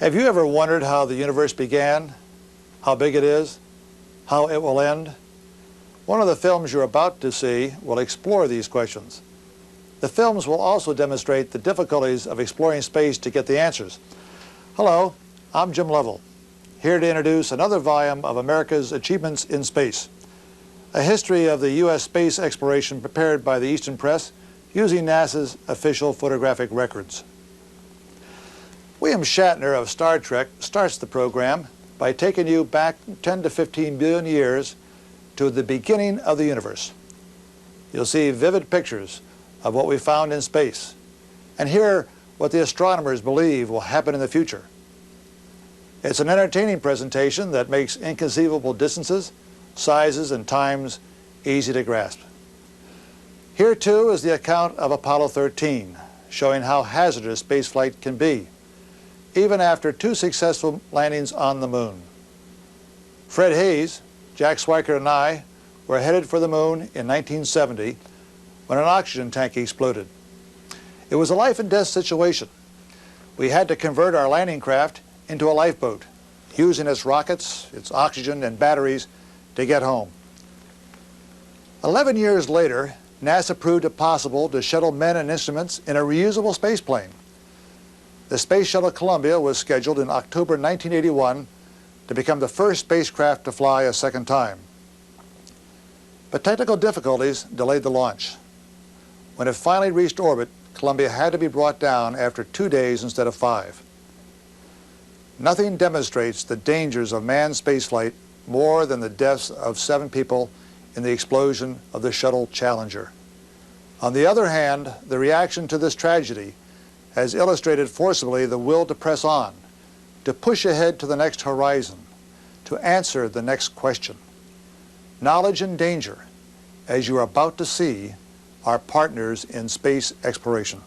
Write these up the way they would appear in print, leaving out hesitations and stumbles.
Have you ever wondered how the universe began, how big it is, how it will end? One of the films you're about to see will explore these questions. The films will also demonstrate the difficulties of exploring space to get the answers. Hello, I'm Jim Lovell, here to introduce another volume of America's Achievements in Space, a history of the U.S. space exploration prepared by the Eastern Press using NASA's official photographic records. William Shatner of Star Trek starts the program by taking you back 10 to 15 billion years to the beginning of the universe. You'll see vivid pictures of what we found in space and hear what the astronomers believe will happen in the future. It's an entertaining presentation that makes inconceivable distances, sizes, and times easy to grasp. Here, too, is the account of Apollo 13, showing how hazardous spaceflight can be, even after 2 successful landings on the moon. Fred Hayes, Jack Swikert, and I were headed for the moon in 1970 when an oxygen tank exploded. It was a life and death situation. We had to convert our landing craft into a lifeboat, using its rockets, its oxygen, and batteries to get home. 11 years later, NASA proved it possible to shuttle men and instruments in a reusable spaceplane. The Space Shuttle Columbia was scheduled in October 1981 to become the first spacecraft to fly a second time. But technical difficulties delayed the launch. When it finally reached orbit, Columbia had to be brought down after 2 days instead of 5. Nothing demonstrates the dangers of manned spaceflight more than the deaths of 7 people in the explosion of the Shuttle Challenger. On the other hand, the reaction to this tragedy has illustrated forcibly the will to press on, to push ahead to the next horizon, to answer the next question. Knowledge and danger, as you are about to see, are partners in space exploration.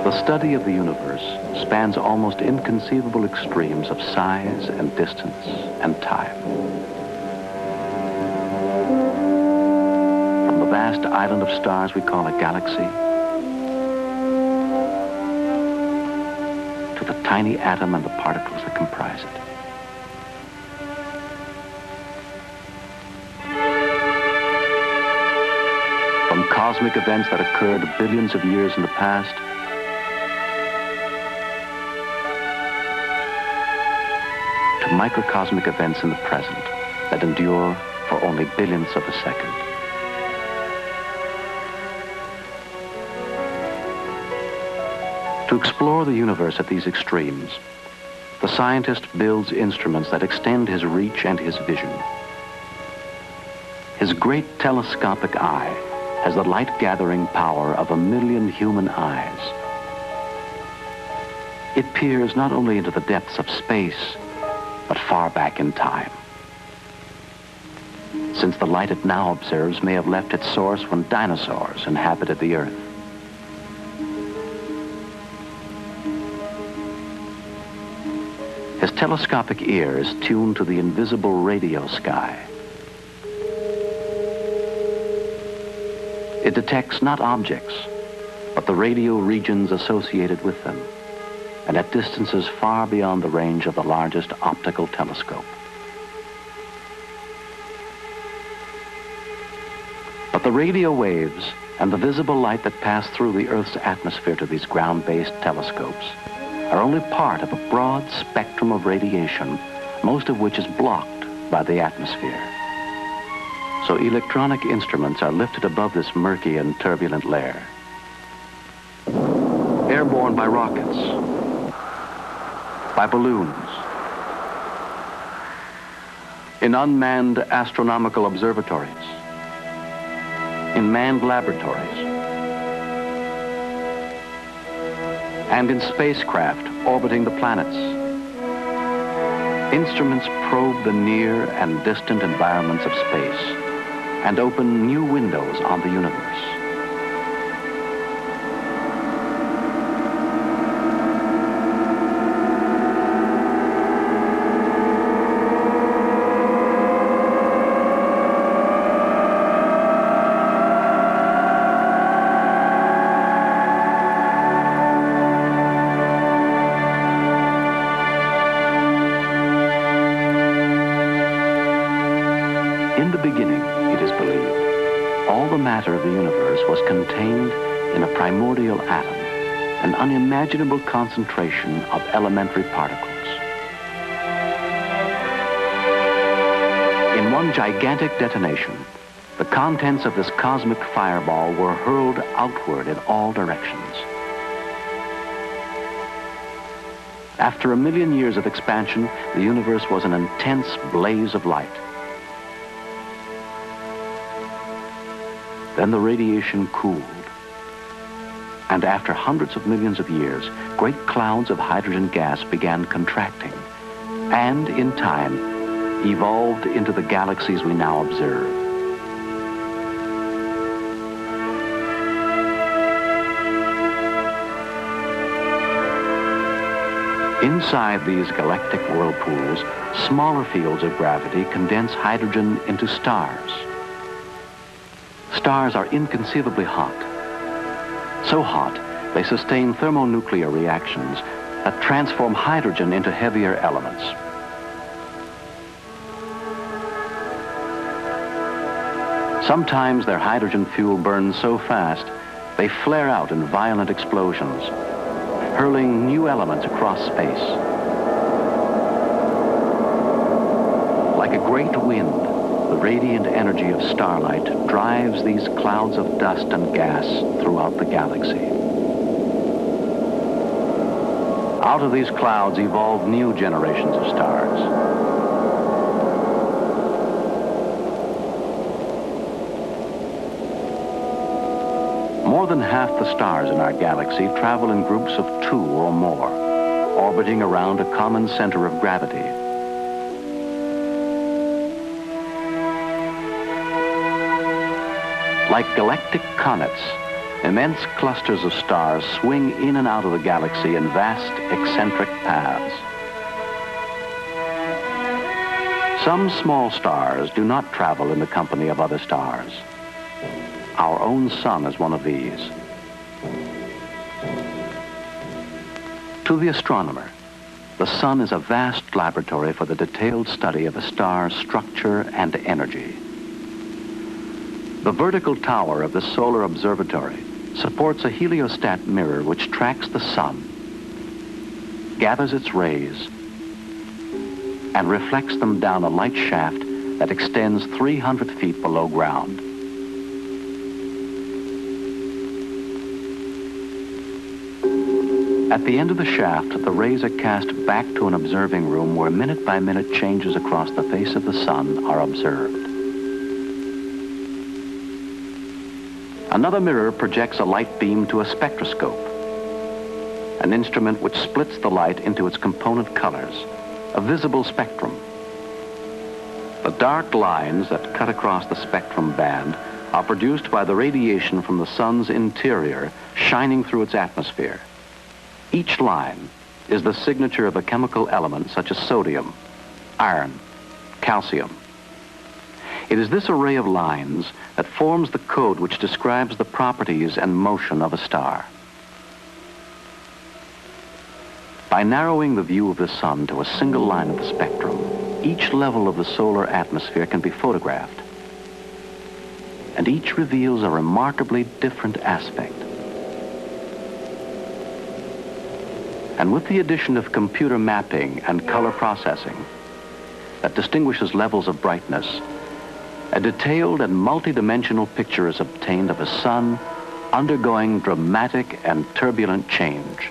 The study of the universe spans almost inconceivable extremes of size and distance and time. From the vast island of stars we call a galaxy to the tiny atom and the particles that comprise it. From cosmic events that occurred billions of years in the past to microcosmic events in the present that endure for only billionths of a second. To explore the universe at these extremes, the scientist builds instruments that extend his reach and his vision. His great telescopic eye has the light-gathering power of 1 million human eyes. It peers not only into the depths of space, but far back in time, since the light it now observes may have left its source when dinosaurs inhabited the Earth. His telescopic ear is tuned to the invisible radio sky. It detects not objects, but the radio regions associated with them, and at distances far beyond the range of the largest optical telescope. But the radio waves and the visible light that pass through the Earth's atmosphere to these ground-based telescopes are only part of a broad spectrum of radiation, most of which is blocked by the atmosphere. So electronic instruments are lifted above this murky and turbulent layer, airborne by rockets, by balloons, in unmanned astronomical observatories, in manned laboratories, and in spacecraft orbiting the planets. Instruments probe the near and distant environments of space and open new windows on the universe. In the beginning, it is believed, all the matter of the universe was contained in a primordial atom, an unimaginable concentration of elementary particles. In one gigantic detonation, the contents of this cosmic fireball were hurled outward in all directions. After 1,000,000 years of expansion, the universe was an intense blaze of light. Then the radiation cooled. And after hundreds of millions of years, great clouds of hydrogen gas began contracting and, in time, evolved into the galaxies we now observe. Inside these galactic whirlpools, smaller fields of gravity condense hydrogen into stars. Stars are inconceivably hot. So hot, they sustain thermonuclear reactions that transform hydrogen into heavier elements. Sometimes their hydrogen fuel burns so fast, they flare out in violent explosions, hurling new elements across space. Like a great wind, the radiant energy of starlight drives these clouds of dust and gas throughout the galaxy. Out of these clouds evolve new generations of stars. More than half the stars in our galaxy travel in groups of 2 or more, orbiting around a common center of gravity. Like galactic comets, immense clusters of stars swing in and out of the galaxy in vast, eccentric paths. Some small stars do not travel in the company of other stars. Our own sun is one of these. To the astronomer, the sun is a vast laboratory for the detailed study of a star's structure and energy. The vertical tower of the solar observatory supports a heliostat mirror which tracks the sun, gathers its rays, and reflects them down a light shaft that extends 300 feet below ground. At the end of the shaft, the rays are cast back to an observing room where minute-by-minute changes across the face of the sun are observed. Another mirror projects a light beam to a spectroscope, an instrument which splits the light into its component colors, a visible spectrum. The dark lines that cut across the spectrum band are produced by the radiation from the sun's interior shining through its atmosphere. Each line is the signature of a chemical element such as sodium, iron, calcium. It is this array of lines that forms the code which describes the properties and motion of a star. By narrowing the view of the sun to a single line of the spectrum, each level of the solar atmosphere can be photographed, and each reveals a remarkably different aspect. And with the addition of computer mapping and color processing that distinguishes levels of brightness, a detailed and multidimensional picture is obtained of a sun undergoing dramatic and turbulent change.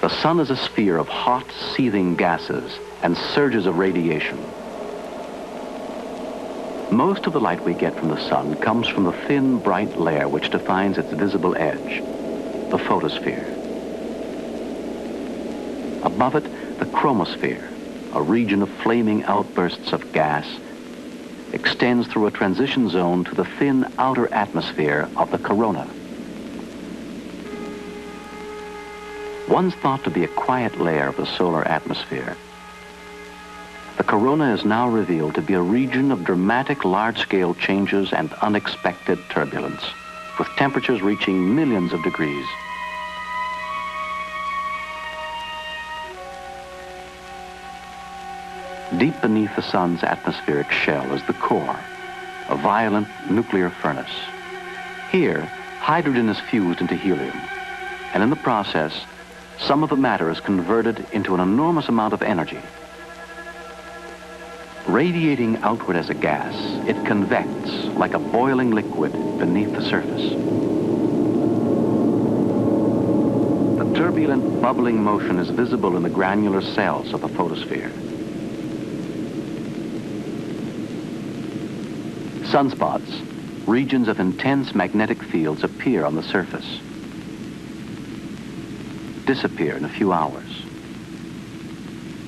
The sun is a sphere of hot, seething gases and surges of radiation. Most of the light we get from the sun comes from the thin, bright layer which defines its visible edge, the photosphere. Above it, the chromosphere, a region of flaming outbursts of gas, extends through a transition zone to the thin outer atmosphere of the corona. Once thought to be a quiet layer of the solar atmosphere, the corona is now revealed to be a region of dramatic large-scale changes and unexpected turbulence, with temperatures reaching millions of degrees. Deep beneath the sun's atmospheric shell is the core, a violent nuclear furnace. Here, hydrogen is fused into helium, and in the process, some of the matter is converted into an enormous amount of energy. Radiating outward as a gas, it convects like a boiling liquid beneath the surface. The turbulent, bubbling motion is visible in the granular cells of the photosphere. Sunspots, regions of intense magnetic fields, appear on the surface, disappear in a few hours,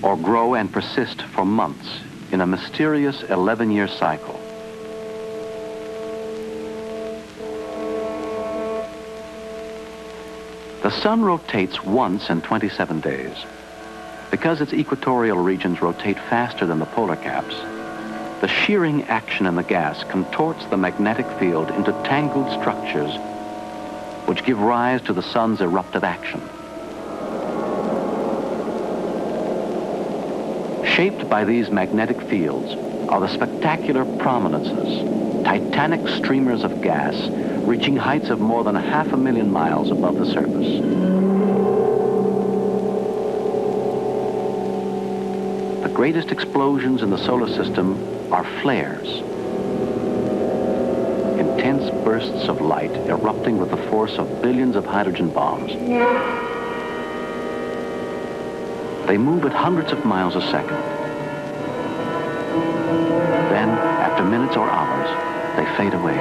or grow and persist for months in a mysterious 11-year cycle. The sun rotates once in 27 days. Because its equatorial regions rotate faster than the polar caps, the shearing action in the gas contorts the magnetic field into tangled structures which give rise to the sun's eruptive action. Shaped by these magnetic fields are the spectacular prominences, titanic streamers of gas reaching heights of more than 500,000 miles above the surface. The greatest explosions in the solar system are flares, intense bursts of light erupting with the force of billions of hydrogen bombs. They move at hundreds of miles a second. Then, after minutes or hours, they fade away.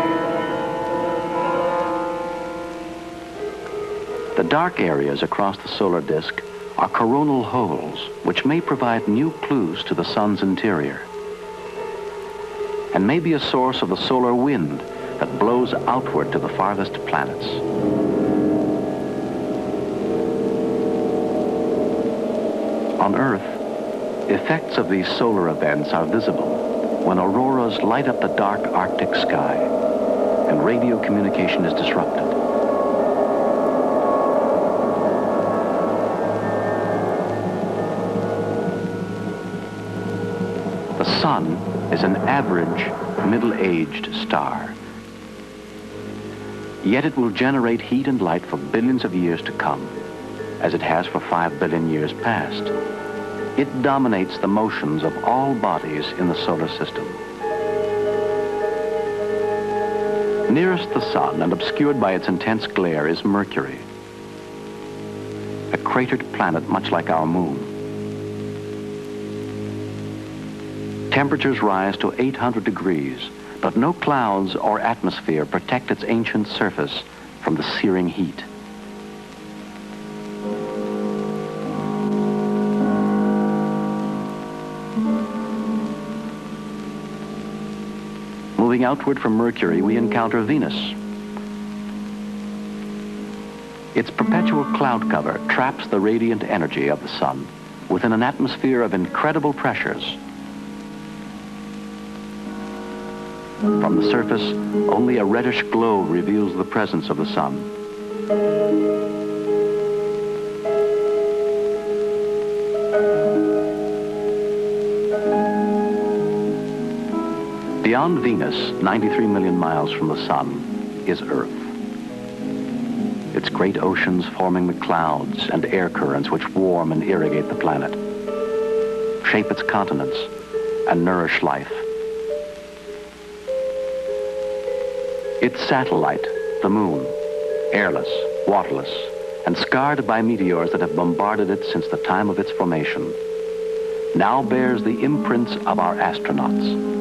The dark areas across the solar disk are coronal holes, which may provide new clues to the sun's interior, and may be a source of the solar wind that blows outward to the farthest planets. On Earth, effects of these solar events are visible when auroras light up the dark Arctic sky and radio communication is disrupted. The sun is an average, middle-aged star. Yet it will generate heat and light for billions of years to come, as it has for 5 billion years past. It dominates the motions of all bodies in the solar system. Nearest the sun and obscured by its intense glare is Mercury, a cratered planet much like our moon. Temperatures rise to 800 degrees, but no clouds or atmosphere protect its ancient surface from the searing heat. Moving outward from Mercury, we encounter Venus. Its perpetual cloud cover traps the radiant energy of the sun within an atmosphere of incredible pressures. From the surface, only a reddish glow reveals the presence of the sun. Beyond Venus, 93 million miles from the sun, is Earth. Its great oceans forming the clouds and air currents which warm and irrigate the planet, shape its continents, and nourish life. Its satellite, the moon, airless, waterless, and scarred by meteors that have bombarded it since the time of its formation, now bears the imprints of our astronauts.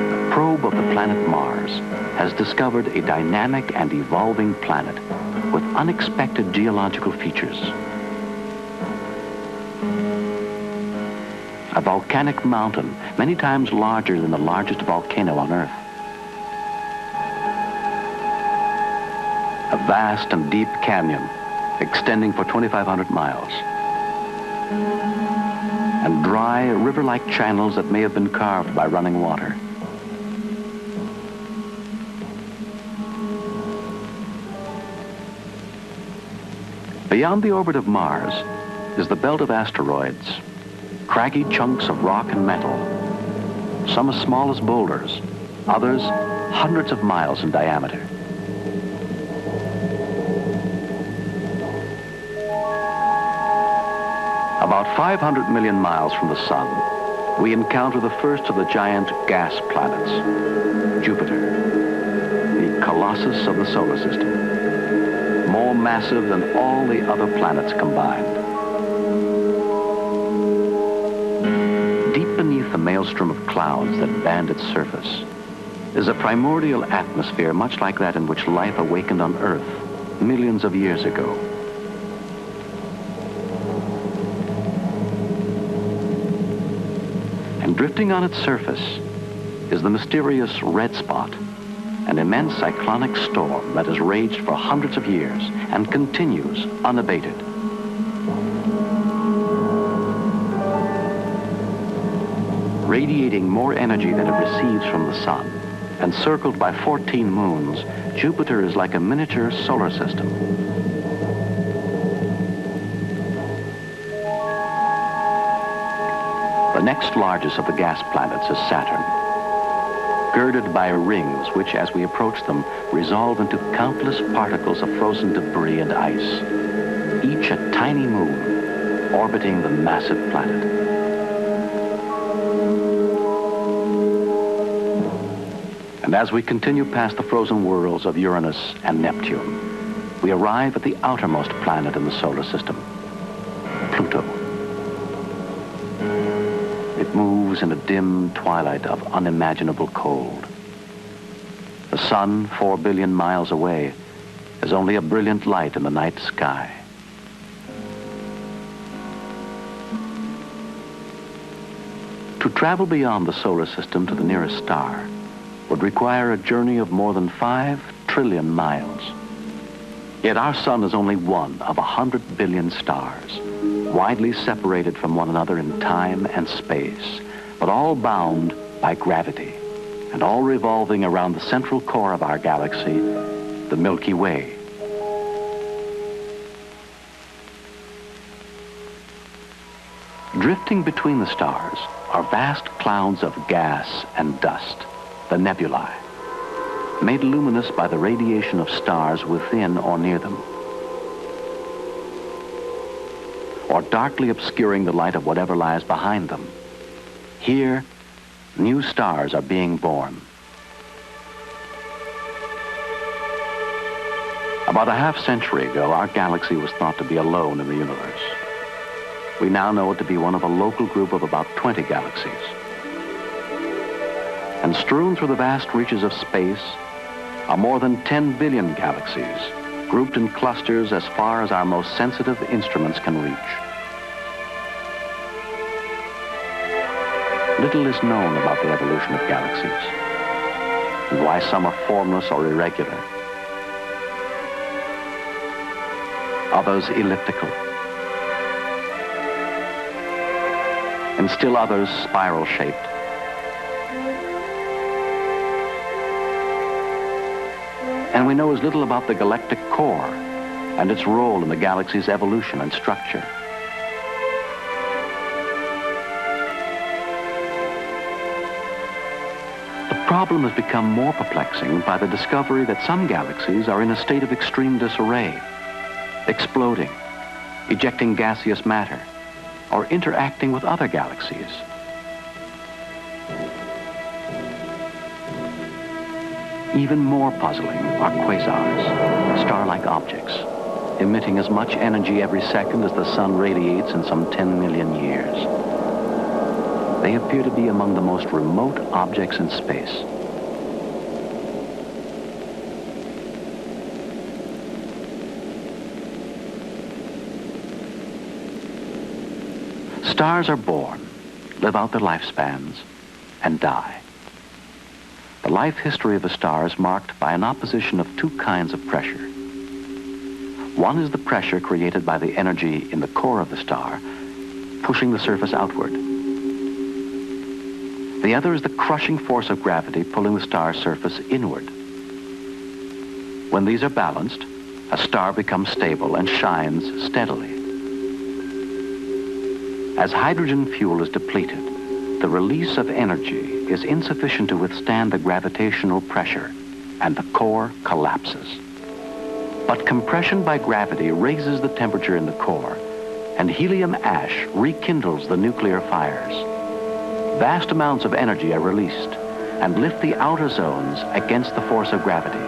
The probe of the planet Mars has discovered a dynamic and evolving planet with unexpected geological features. A volcanic mountain, many times larger than the largest volcano on Earth. A vast and deep canyon extending for 2,500 miles. And dry, river-like channels that may have been carved by running water. Beyond the orbit of Mars is the belt of asteroids, craggy chunks of rock and metal, some as small as boulders, others hundreds of miles in diameter. About 500 million miles from the sun, we encounter the first of the giant gas planets, Jupiter, the colossus of the solar system, more massive than all the other planets combined. Deep beneath the maelstrom of clouds that band its surface is a primordial atmosphere much like that in which life awakened on Earth millions of years ago. And drifting on its surface is the mysterious red spot, an immense cyclonic storm that has raged for hundreds of years and continues unabated. Radiating more energy than it receives from the sun, and circled by 14 moons, Jupiter is like a miniature solar system. The next largest of the gas planets is Saturn, girded by rings which, as we approach them, resolve into countless particles of frozen debris and ice, each a tiny moon orbiting the massive planet. And as we continue past the frozen worlds of Uranus and Neptune, we arrive at the outermost planet in the solar system, Pluto. It moves in a dim twilight of unimaginable cold. The sun, 4 billion miles away, is only a brilliant light in the night sky. To travel beyond the solar system to the nearest star would require a journey of more than 5 trillion miles. Yet our sun is only one of 100 billion stars, widely separated from one another in time and space, but all bound by gravity, and all revolving around the central core of our galaxy, the Milky Way. Drifting between the stars are vast clouds of gas and dust, the nebulae, made luminous by the radiation of stars within or near them, or darkly obscuring the light of whatever lies behind them. Here, new stars are being born. About a half-century ago, our galaxy was thought to be alone in the universe. We now know it to be one of a local group of about 20 galaxies. And strewn through the vast reaches of space are more than 10 billion galaxies, grouped in clusters as far as our most sensitive instruments can reach. Little is known about the evolution of galaxies, and why some are formless or irregular, others elliptical, and still others spiral-shaped. And we know as little about the galactic core and its role in the galaxy's evolution and structure. The problem has become more perplexing by the discovery that some galaxies are in a state of extreme disarray, exploding, ejecting gaseous matter, or interacting with other galaxies. Even more puzzling are quasars, star-like objects, emitting as much energy every second as the sun radiates in some 10 million years. They appear to be among the most remote objects in space. Stars are born, live out their lifespans, and die. The life history of a star is marked by an opposition of two kinds of pressure. One is the pressure created by the energy in the core of the star, pushing the surface outward. The other is the crushing force of gravity pulling the star's surface inward. When these are balanced, a star becomes stable and shines steadily. As hydrogen fuel is depleted, the release of energy is insufficient to withstand the gravitational pressure, and the core collapses. But compression by gravity raises the temperature in the core, and helium ash rekindles the nuclear fires. Vast amounts of energy are released and lift the outer zones against the force of gravity.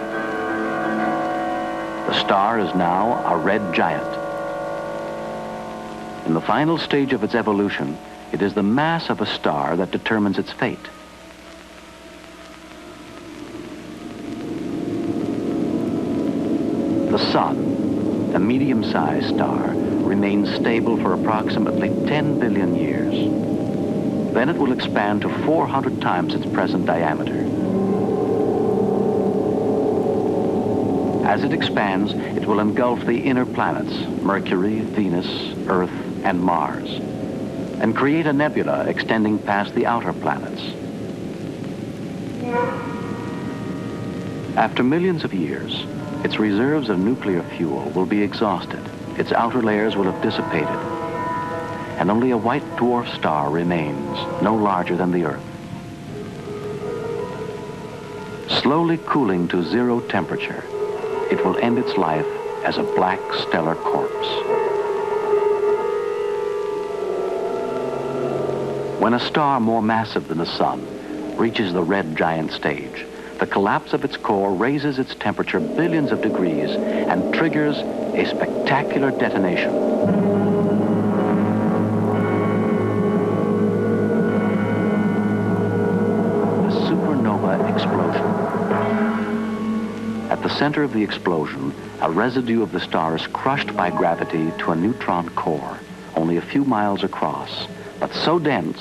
The star is now a red giant. In the final stage of its evolution, it is the mass of a star that determines its fate. The Sun, a medium-sized star, remains stable for approximately 10 billion years. Then it will expand to 400 times its present diameter. As it expands, it will engulf the inner planets, Mercury, Venus, Earth, and Mars, and create a nebula extending past the outer planets. After millions of years, its reserves of nuclear fuel will be exhausted, its outer layers will have dissipated, and only a white dwarf star remains, no larger than the Earth. Slowly cooling to zero temperature, it will end its life as a black stellar corpse. When a star more massive than the Sun reaches the red giant stage, the collapse of its core raises its temperature billions of degrees and triggers a spectacular detonation. A supernova explosion. At the center of the explosion, a residue of the star is crushed by gravity to a neutron core, only a few miles across, but so dense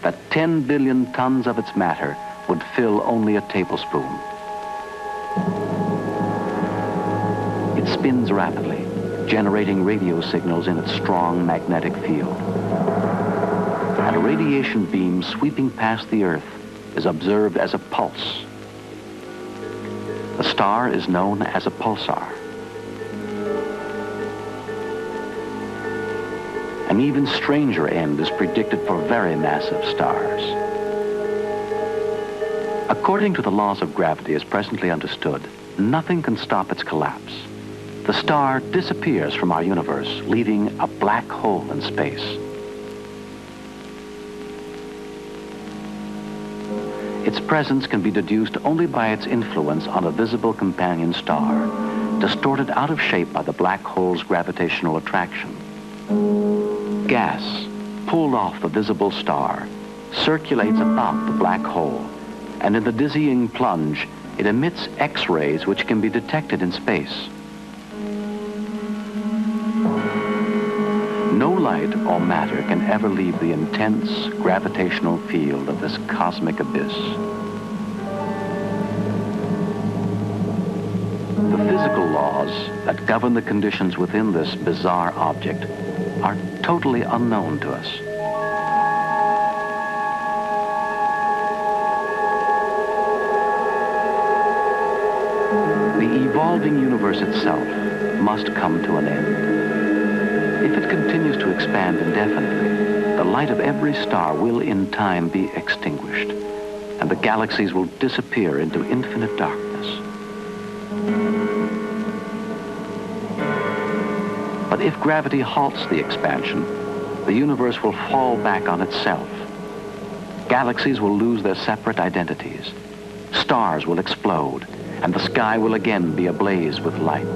that 10 billion tons of its matter would fill only a tablespoon. It spins rapidly, generating radio signals in its strong magnetic field. And a radiation beam sweeping past the Earth is observed as a pulse. The star is known as a pulsar. An even stranger end is predicted for very massive stars. According to the laws of gravity as presently understood, nothing can stop its collapse. The star disappears from our universe, leaving a black hole in space. Its presence can be deduced only by its influence on a visible companion star, distorted out of shape by the black hole's gravitational attraction. Gas, pulled off the visible star, circulates about the black hole, and in the dizzying plunge, it emits X-rays which can be detected in space. No light or matter can ever leave the intense gravitational field of this cosmic abyss. The physical laws that govern the conditions within this bizarre object are totally unknown to us. The evolving universe itself must come to an end. If it continues to expand indefinitely, the light of every star will in time be extinguished, and the galaxies will disappear into infinite darkness. But if gravity halts the expansion, the universe will fall back on itself. Galaxies will lose their separate identities. Stars will explode, and the sky will again be ablaze with light.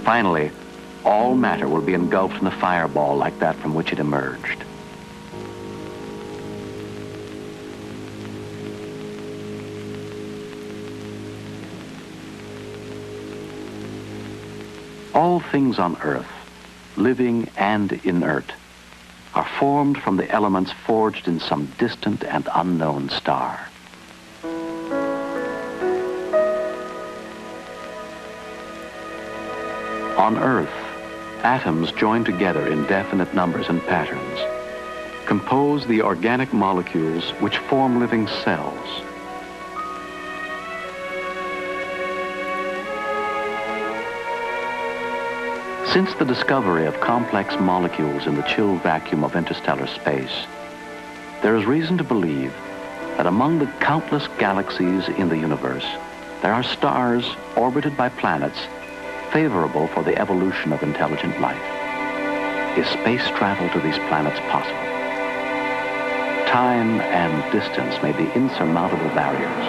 Finally, all matter will be engulfed in a fireball like that from which it emerged. All things on Earth, living and inert, are formed from the elements forged in some distant and unknown star. On Earth, atoms join together in definite numbers and patterns. compose the organic molecules which form living cells. Since the discovery of complex molecules in the chill vacuum of interstellar space, there is reason to believe that among the countless galaxies in the universe, there are stars orbited by planets favorable for the evolution of intelligent life. Is space travel to these planets possible? Time and distance may be insurmountable barriers.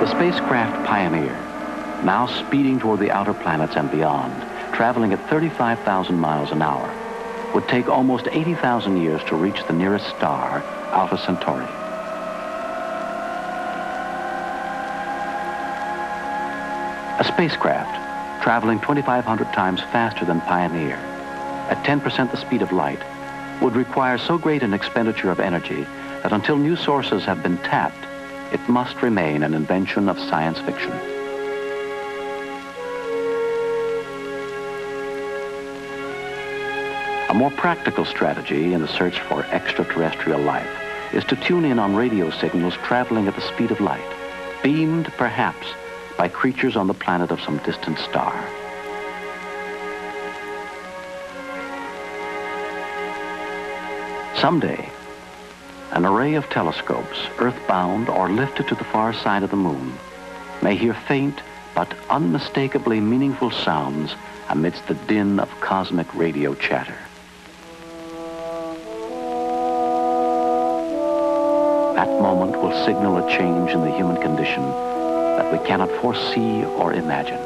The spacecraft Pioneer, now speeding toward the outer planets and beyond, traveling at 35,000 miles an hour, would take almost 80,000 years to reach the nearest star, Alpha Centauri. A spacecraft traveling 2,500 times faster than Pioneer, at 10% the speed of light, would require so great an expenditure of energy that until new sources have been tapped, it must remain an invention of science fiction. A more practical strategy in the search for extraterrestrial life is to tune in on radio signals traveling at the speed of light, beamed perhaps by creatures on the planet of some distant star. Someday, an array of telescopes, earthbound or lifted to the far side of the moon, may hear faint but unmistakably meaningful sounds amidst the din of cosmic radio chatter. That moment will signal a change in the human condition that we cannot foresee or imagine.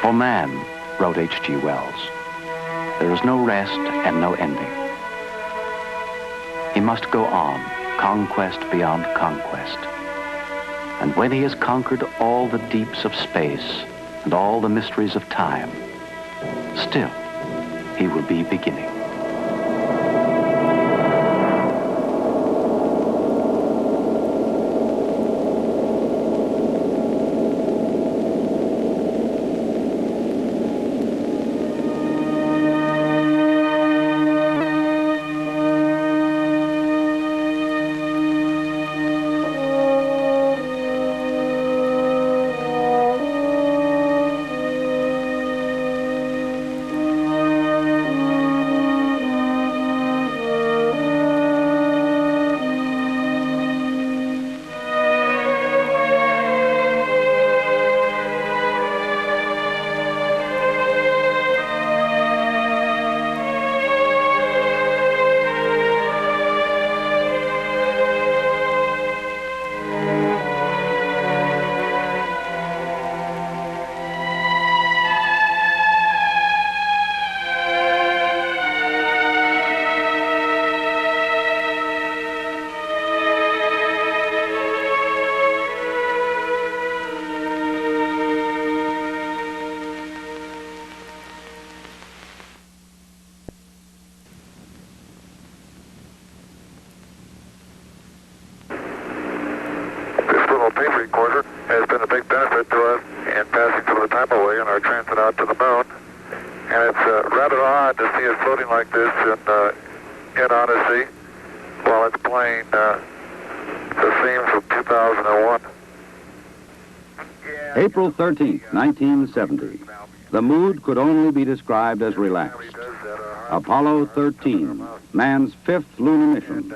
For man, wrote H.G. Wells, there is no rest and no ending. He must go on, conquest beyond conquest. And when he has conquered all the deeps of space and all the mysteries of time, still he will be beginning. April 13th, 1970. The mood could only be described as relaxed. Apollo 13, man's fifth lunar mission.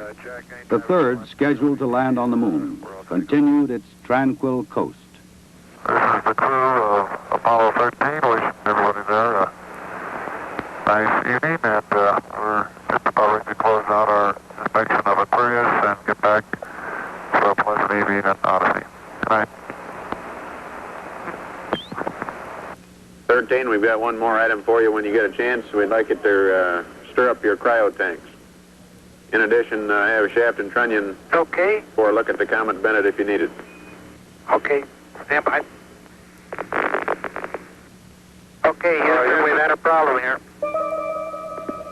The third scheduled to land on the moon, continued its tranquil coast. This is the crew of Apollo 13, wishing everybody there a nice evening, and we're just about ready to close out our inspection of Aquarius and get back to a pleasant evening at Odyssey. Good night. 13, we've got one more item for you when you get a chance. We'd like it to stir up your cryo tanks. In addition, I have Shaft and Trunnion Okay. for a look at the Comet Bennett if you need it. Okay. Stand by. Okay, Houston, we've had a problem here.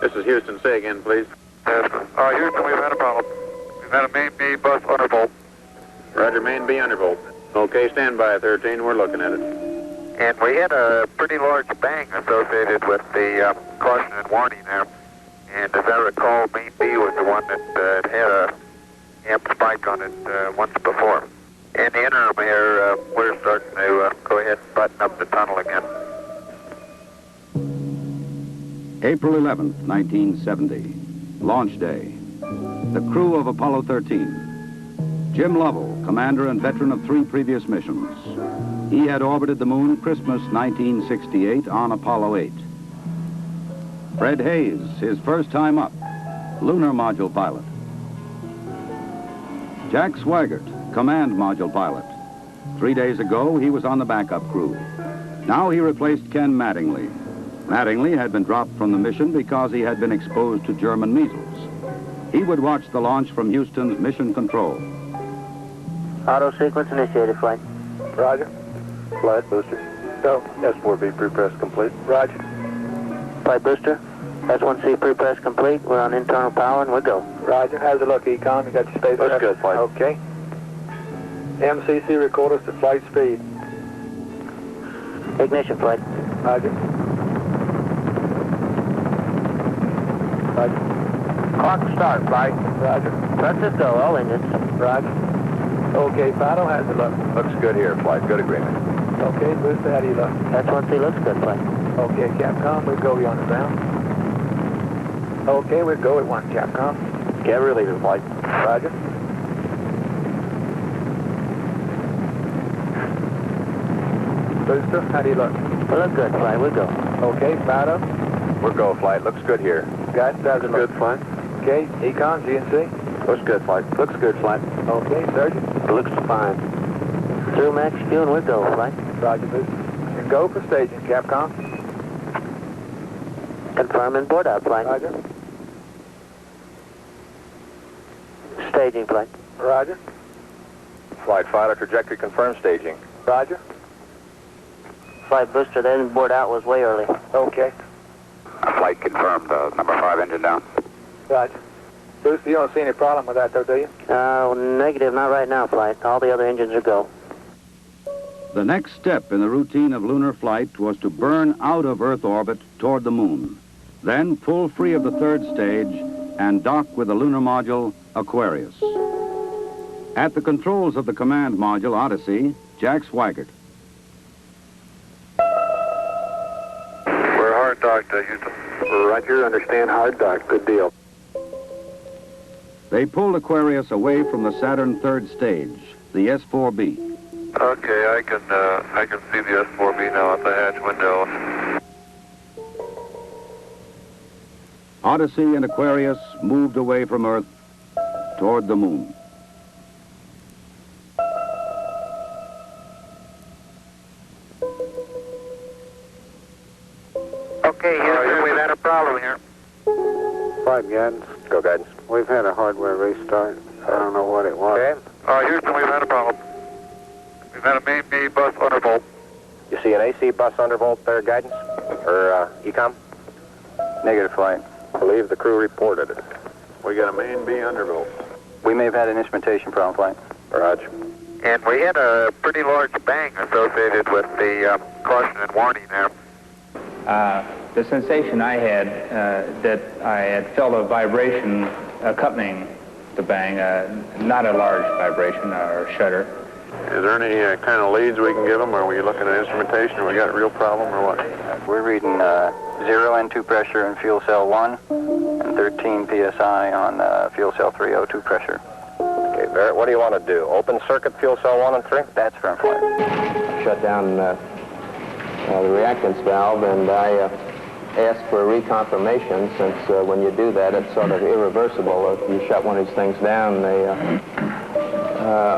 This is Houston. Say again, please. Yes. Houston, we've had a problem. We've had a main B bus undervolt. Roger, main B undervolt. Okay, stand by, 13. We're looking at it. And we had a pretty large bang associated with the caution and warning there. And as I recall, main B was the one that had a amp spike on it once before. In the interim here, we're starting to go ahead and button up the tunnel again. April 11th, 1970, launch day. The crew of Apollo 13. Jim Lovell, commander and veteran of 3 previous missions. He had orbited the moon Christmas 1968 on Apollo 8. Fred Hayes, his first time up, lunar module pilot. Jack Swigert, command module pilot. 3 days ago, he was on the backup crew. Now he replaced Ken Mattingly. Mattingly had been dropped from the mission because he had been exposed to German measles. He would watch the launch from Houston's mission control. Auto sequence initiated, flight. Roger. Flight booster. Go. S4B pre-press complete. Roger. Flight booster. S1C pre-press complete. We're on internal power and we'll go. Roger. How's it look, Econ? You got your space? Looks good, flight. Okay. MCC record us to flight speed. Ignition, flight. Roger. Roger. Clock start, flight. Roger. Let's just go, all engines. Roger. Okay, Fido, how's it look? Looks good here, flight. Good agreement. Okay, booster, how do you look? S1C looks good, flight. Okay, Capcom, we'll go you on the ground. Okay, we'll go at 1, Capcom. Get relieving, flight. Roger. Booster, how do you look? We look good, flight. We'll go. Okay, Fido. We're go, flight. Looks good here. Guidance, how's it look? Good, flight. Okay, Econ, GNC. Looks good, flight. Looks good, flight. Okay, Surgeon. Looks fine. Through max fuel and we'll go, flight. Roger, booster. And go for staging, Capcom. Confirming board out, flight. Roger. Staging, flight. Roger. Flight fighter trajectory confirmed staging. Roger. Flight booster, then board out was way early. Okay. Flight confirmed. Number 5 engine down. Roger. Booster, you don't see any problem with that, though, do you? Negative, not right now, flight. All the other engines are go. The next step in the routine of lunar flight was to burn out of Earth orbit toward the moon, then pull free of the 3rd stage and dock with the lunar module Aquarius. At the controls of the command module Odyssey, Jack Swigert. We're hard docked, Houston. Roger, understand hard dock. Good deal. They pulled Aquarius away from the Saturn 3rd stage, the S4B. Okay, I can see the S4B now at the hatch window. Odyssey and Aquarius moved away from Earth toward the moon. Okay, Houston, we've had a problem here. Flight guidance. Go, guidance. We've had a hardware restart. I don't know what it was. Okay. Houston, we've had a problem. We've had a main B bus undervolt. You see an AC bus undervolt there, guidance? Or ECOM? Negative, flight. I believe the crew reported it. We got a main B undervolt. We may have had an instrumentation problem, flight. Roger. And we had a pretty large bang associated with the caution and warning there. The sensation I had, that I had felt a vibration accompanying the bang, not a large vibration or shudder. Is there any kind of leads we can give them? Are we looking at instrumentation? Or we got a real problem or what? We're reading 0 N2 pressure in fuel cell 1 and 13 PSI on fuel cell 3 O2 pressure. Okay, Barrett, what do you want to do? Open circuit fuel cell 1 and 3? That's firm flight. Shut down the reactance valve, and I asked for a reconfirmation, since when you do that, it's sort of irreversible. If you shut one of these things down, they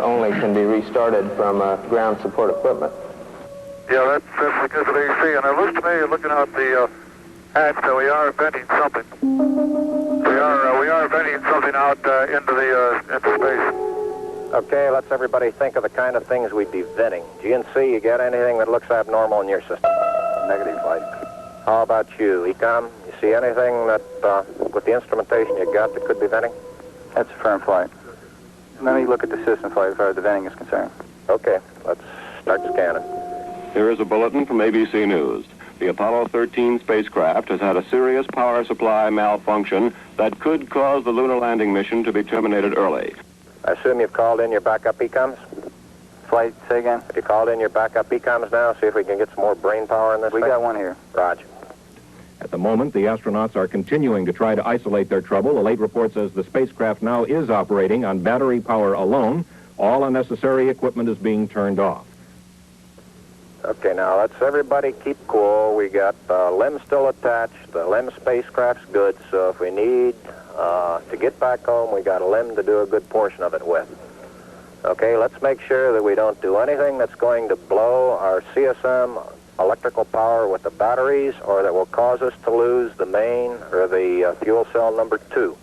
only can be restarted from ground support equipment. Yeah, that's because of AC. And it looks to me, looking out the hatch, that we are venting something. We are venting something out into space. Okay, let's everybody think of the kind of things we'd be venting. GNC, you got anything that looks abnormal in your system? Negative, flight. How about you, ECOM? You see anything that, with the instrumentation you got, that could be venting? That's a firm flight. Let me look at the system flight as far as the venting is concerned. Okay, let's start scanning. Here is a bulletin from ABC News. The Apollo 13 spacecraft has had a serious power supply malfunction that could cause the lunar landing mission to be terminated early. I assume you've called in your backup ECOMs? Flight, say again? Have you called in your backup ECOMs now? See if we can get some more brain power in this We thing? got one here. Roger. At the moment, the astronauts are continuing to try to isolate their trouble. A late report says the spacecraft now is operating on battery power alone. All unnecessary equipment is being turned off. Okay, now let's everybody keep cool. We got the LEM still attached. The LEM spacecraft's good, so if we need to get back home, we got a LEM to do a good portion of it with. Okay, let's make sure that we don't do anything that's going to blow our CSM electrical power with the batteries or that will cause us to lose the main or the fuel cell number 2.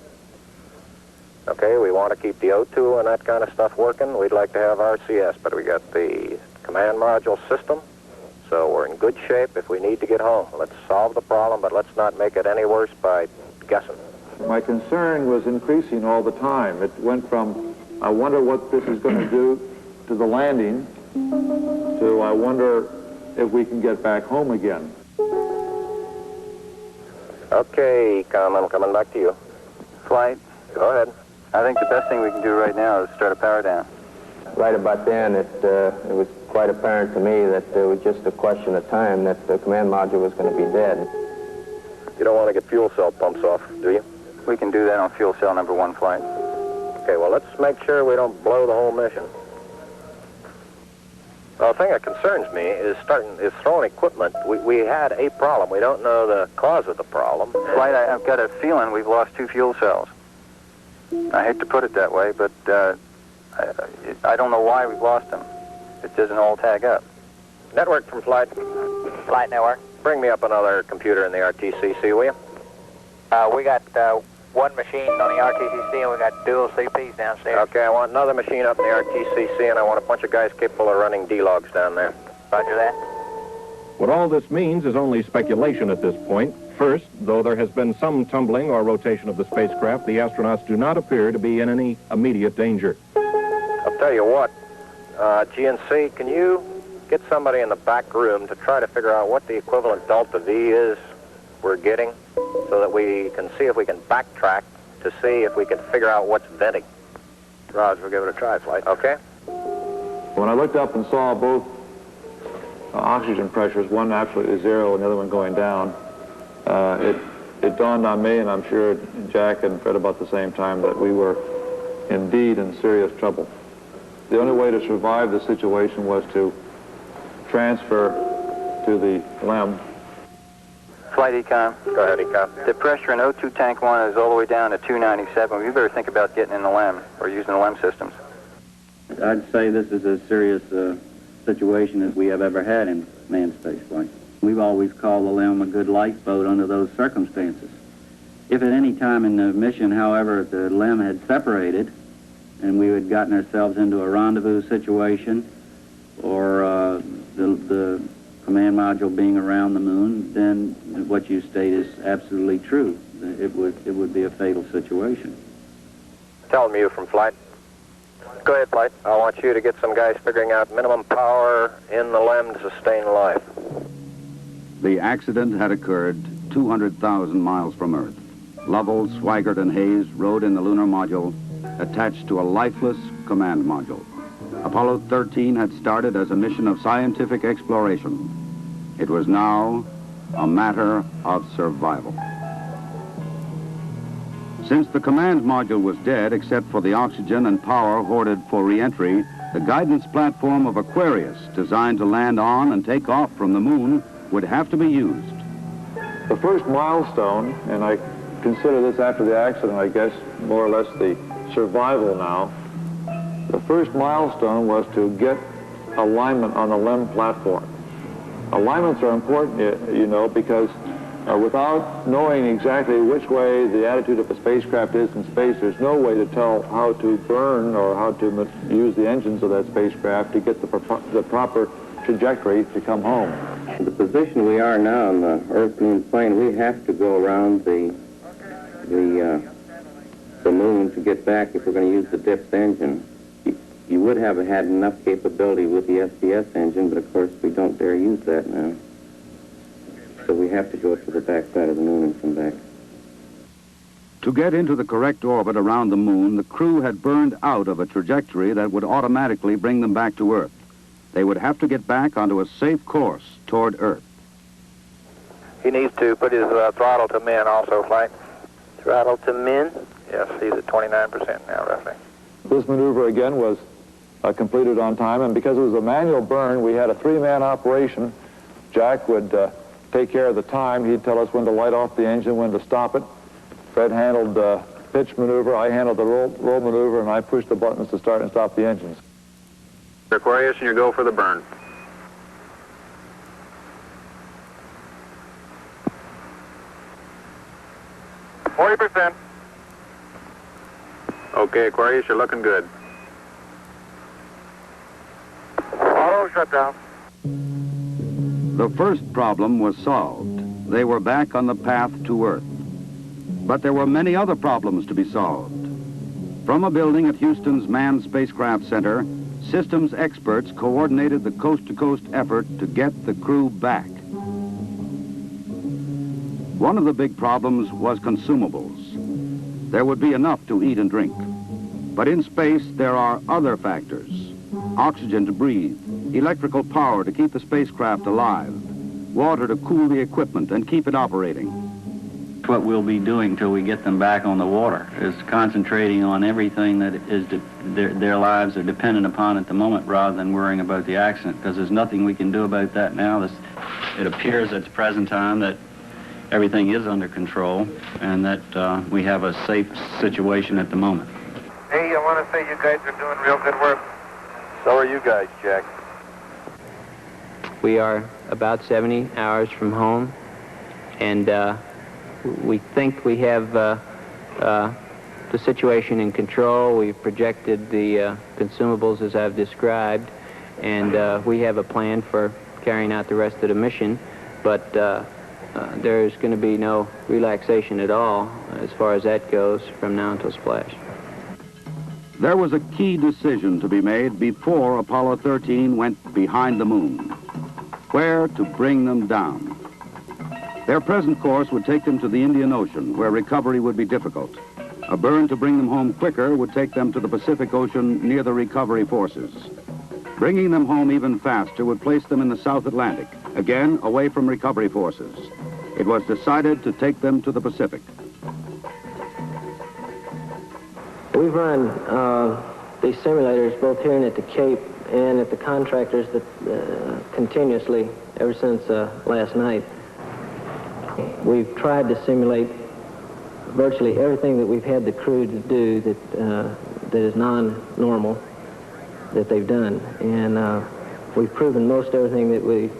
Okay, we want to keep the O2 and that kind of stuff working. We'd like to have RCS, but we got the command module system, so we're in good shape if we need to get home. Let's solve the problem, but let's not make it any worse by guessing. My concern was increasing all the time. It went from, I wonder what this is going to do to the landing, to I wonder if we can get back home again. Okay, Ecom, I'm coming back to you. Flight, Go ahead. I think the best thing we can do right now is start a power down. Right about then, it was quite apparent to me that it was just a question of time that the command module was going to be dead. You don't want to get fuel cell pumps off, do you? We can do that on fuel cell number 1 flight. Okay, well, let's make sure we don't blow the whole mission. Well, the thing that concerns me is throwing equipment. We had a problem. We don't know the cause of the problem. Flight, I've got a feeling we've lost 2 fuel cells. I hate to put it that way, but I don't know why we've lost them. It doesn't all tag up. Network from Flight. Flight network. Bring me up another computer in the RTCC, will you? We got one machine on the RTCC and we got dual CPs downstairs. Okay, I want another machine up in the RTCC and I want a bunch of guys capable of running D-logs down there. Roger that. What all this means is only speculation at this point. First, though there has been some tumbling or rotation of the spacecraft, the astronauts do not appear to be in any immediate danger. I'll tell you what, GNC, can you get somebody in the back room to try to figure out what the equivalent delta V is we're getting so that we can see if we can backtrack to see if we can figure out what's venting. Raj, we'll give it a try, Flight. Okay? When I looked up and saw both oxygen pressures, one absolutely zero and the other one going down, it dawned on me, and I'm sure Jack and Fred about the same time, that we were indeed in serious trouble. The only way to survive the situation was to transfer to the LEM. Flight Econ. Go ahead, Econ. The pressure in O2 tank 1 is all the way down to 297. We better think about getting in the LEM or using the LEM systems. I'd say this is as serious a situation as we have ever had in manned spaceflight. We've always called the LEM a good lifeboat under those circumstances. If at any time in the mission, however, the LEM had separated and we had gotten ourselves into a rendezvous situation or the command module being around the moon, then what you state is absolutely true. It would be a fatal situation. Tell them you from Flight. Go ahead, Flight. I want you to get some guys figuring out minimum power in the LEM to sustain life. The accident had occurred 200,000 miles from Earth. Lovell, Swigert, and Hayes rode in the lunar module attached to a lifeless command module. Apollo 13 had started as a mission of scientific exploration. It was now a matter of survival. Since the command module was dead, except for the oxygen and power hoarded for re-entry, the guidance platform of Aquarius, designed to land on and take off from the moon, would have to be used. The first milestone, and I consider this after the accident, I guess, more or less the survival now. The first milestone was to get alignment on the LEM platform. Alignments are important, you know, because without knowing exactly which way the attitude of a spacecraft is in space, there's no way to tell how to burn or how to use the engines of that spacecraft to get the proper trajectory to come home. The position we are now on the Earth-Moon plane, we have to go around the the moon to get back if we're going to use the dipped engine. You would have had enough capability with the SDS engine, but of course we don't dare use that now. So we have to go to the backside of the moon and come back. To get into the correct orbit around the moon, the crew had burned out of a trajectory that would automatically bring them back to Earth. They would have to get back onto a safe course toward Earth. He needs to put his throttle to min also, Flight. Throttle to min? Yes, he's at 29% now, roughly. This maneuver again was completed on time, and because it was a manual burn, we had a three-man operation. Jack would take care of the time. He'd tell us when to light off the engine, when to stop it. Fred handled the pitch maneuver, I handled the roll maneuver, and I pushed the buttons to start and stop the engines. Aquarius, and you go for the burn. %. Okay, Aquarius, you're looking good. Auto shutdown. The first problem was solved. They were back on the path to Earth. But there were many other problems to be solved. From a building at Houston's Manned Spacecraft Center, systems experts coordinated the coast-to-coast effort to get the crew back. One of the big problems was consumables. There would be enough to eat and drink. But in space, there are other factors. Oxygen to breathe, electrical power to keep the spacecraft alive, water to cool the equipment and keep it operating. What we'll be doing till we get them back on the water is concentrating on everything that is their lives are dependent upon at the moment, rather than worrying about the accident, because there's nothing we can do about that now. It appears at the present time that everything is under control and that we have a safe situation at the moment. Hey, I want to say you guys are doing real good work. So are you guys, Jack. We are about 70 hours from home, and we think we have the situation in control. We've projected the consumables as I've described, and we have a plan for carrying out the rest of the mission, but there's going to be no relaxation at all as far as that goes from now until splash. There was a key decision to be made before Apollo 13 went behind the moon. Where to bring them down. Their present course would take them to the Indian Ocean, where recovery would be difficult. A burn to bring them home quicker would take them to the Pacific Ocean near the recovery forces. Bringing them home even faster would place them in the South Atlantic, again away from recovery forces. It was decided to take them to the Pacific. We've run these simulators both here and at the Cape and at the contractors that continuously ever since last night. We've tried to simulate virtually everything that we've had the crew to do that is non-normal that they've done, and we've proven most everything that we've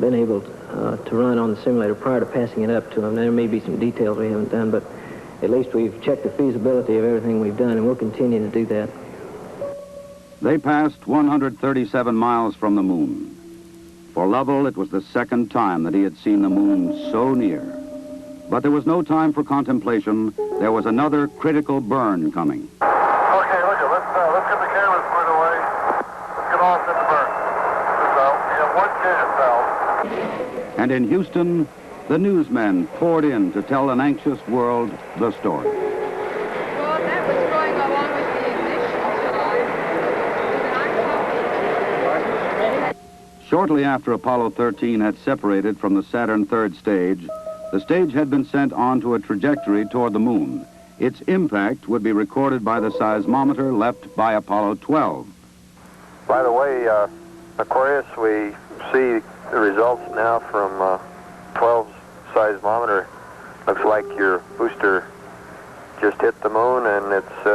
been able to run on the simulator prior to passing it up to them. There may be some details we haven't done, but at least we've checked the feasibility of everything we've done, and we'll continue to do that. They passed 137 miles from the moon. For Lovell, it was the second time that he had seen the moon so near. But there was no time for contemplation. There was another critical burn coming. Okay, look, let's get the cameras put away. Let's get off in the burn. We have one chance, Al. And in Houston, the newsmen poured in to tell an anxious world the story. Well, that was going along with the ignition. Shortly after Apollo 13 had separated from the Saturn third stage, the stage had been sent on to a trajectory toward the moon. Its impact would be recorded by the seismometer left by Apollo 12. By the way, Aquarius, we see the results now from 12's seismometer. Looks like your booster just hit the moon and it's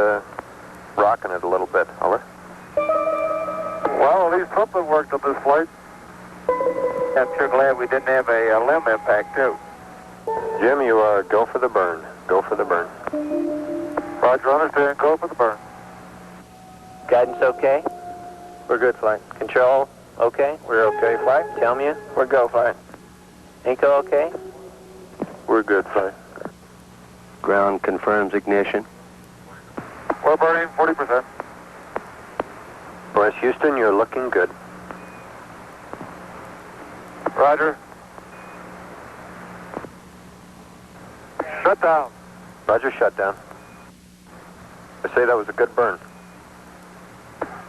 rocking it a little bit. Over. Well, at least something worked on this flight. I'm sure glad we didn't have a limb impact, too. Jim, you go for the burn. Go for the burn. Roger, understand. Go for the burn. Guidance okay? We're good, Flight. Control okay? We're okay, Flight. Tell me we're go, Flight. Inco okay? We're good, Flight. Ground confirms ignition. We're burning 40%. West Houston, you're looking good. Roger. Shut down. Roger, shut down. I say that was a good burn.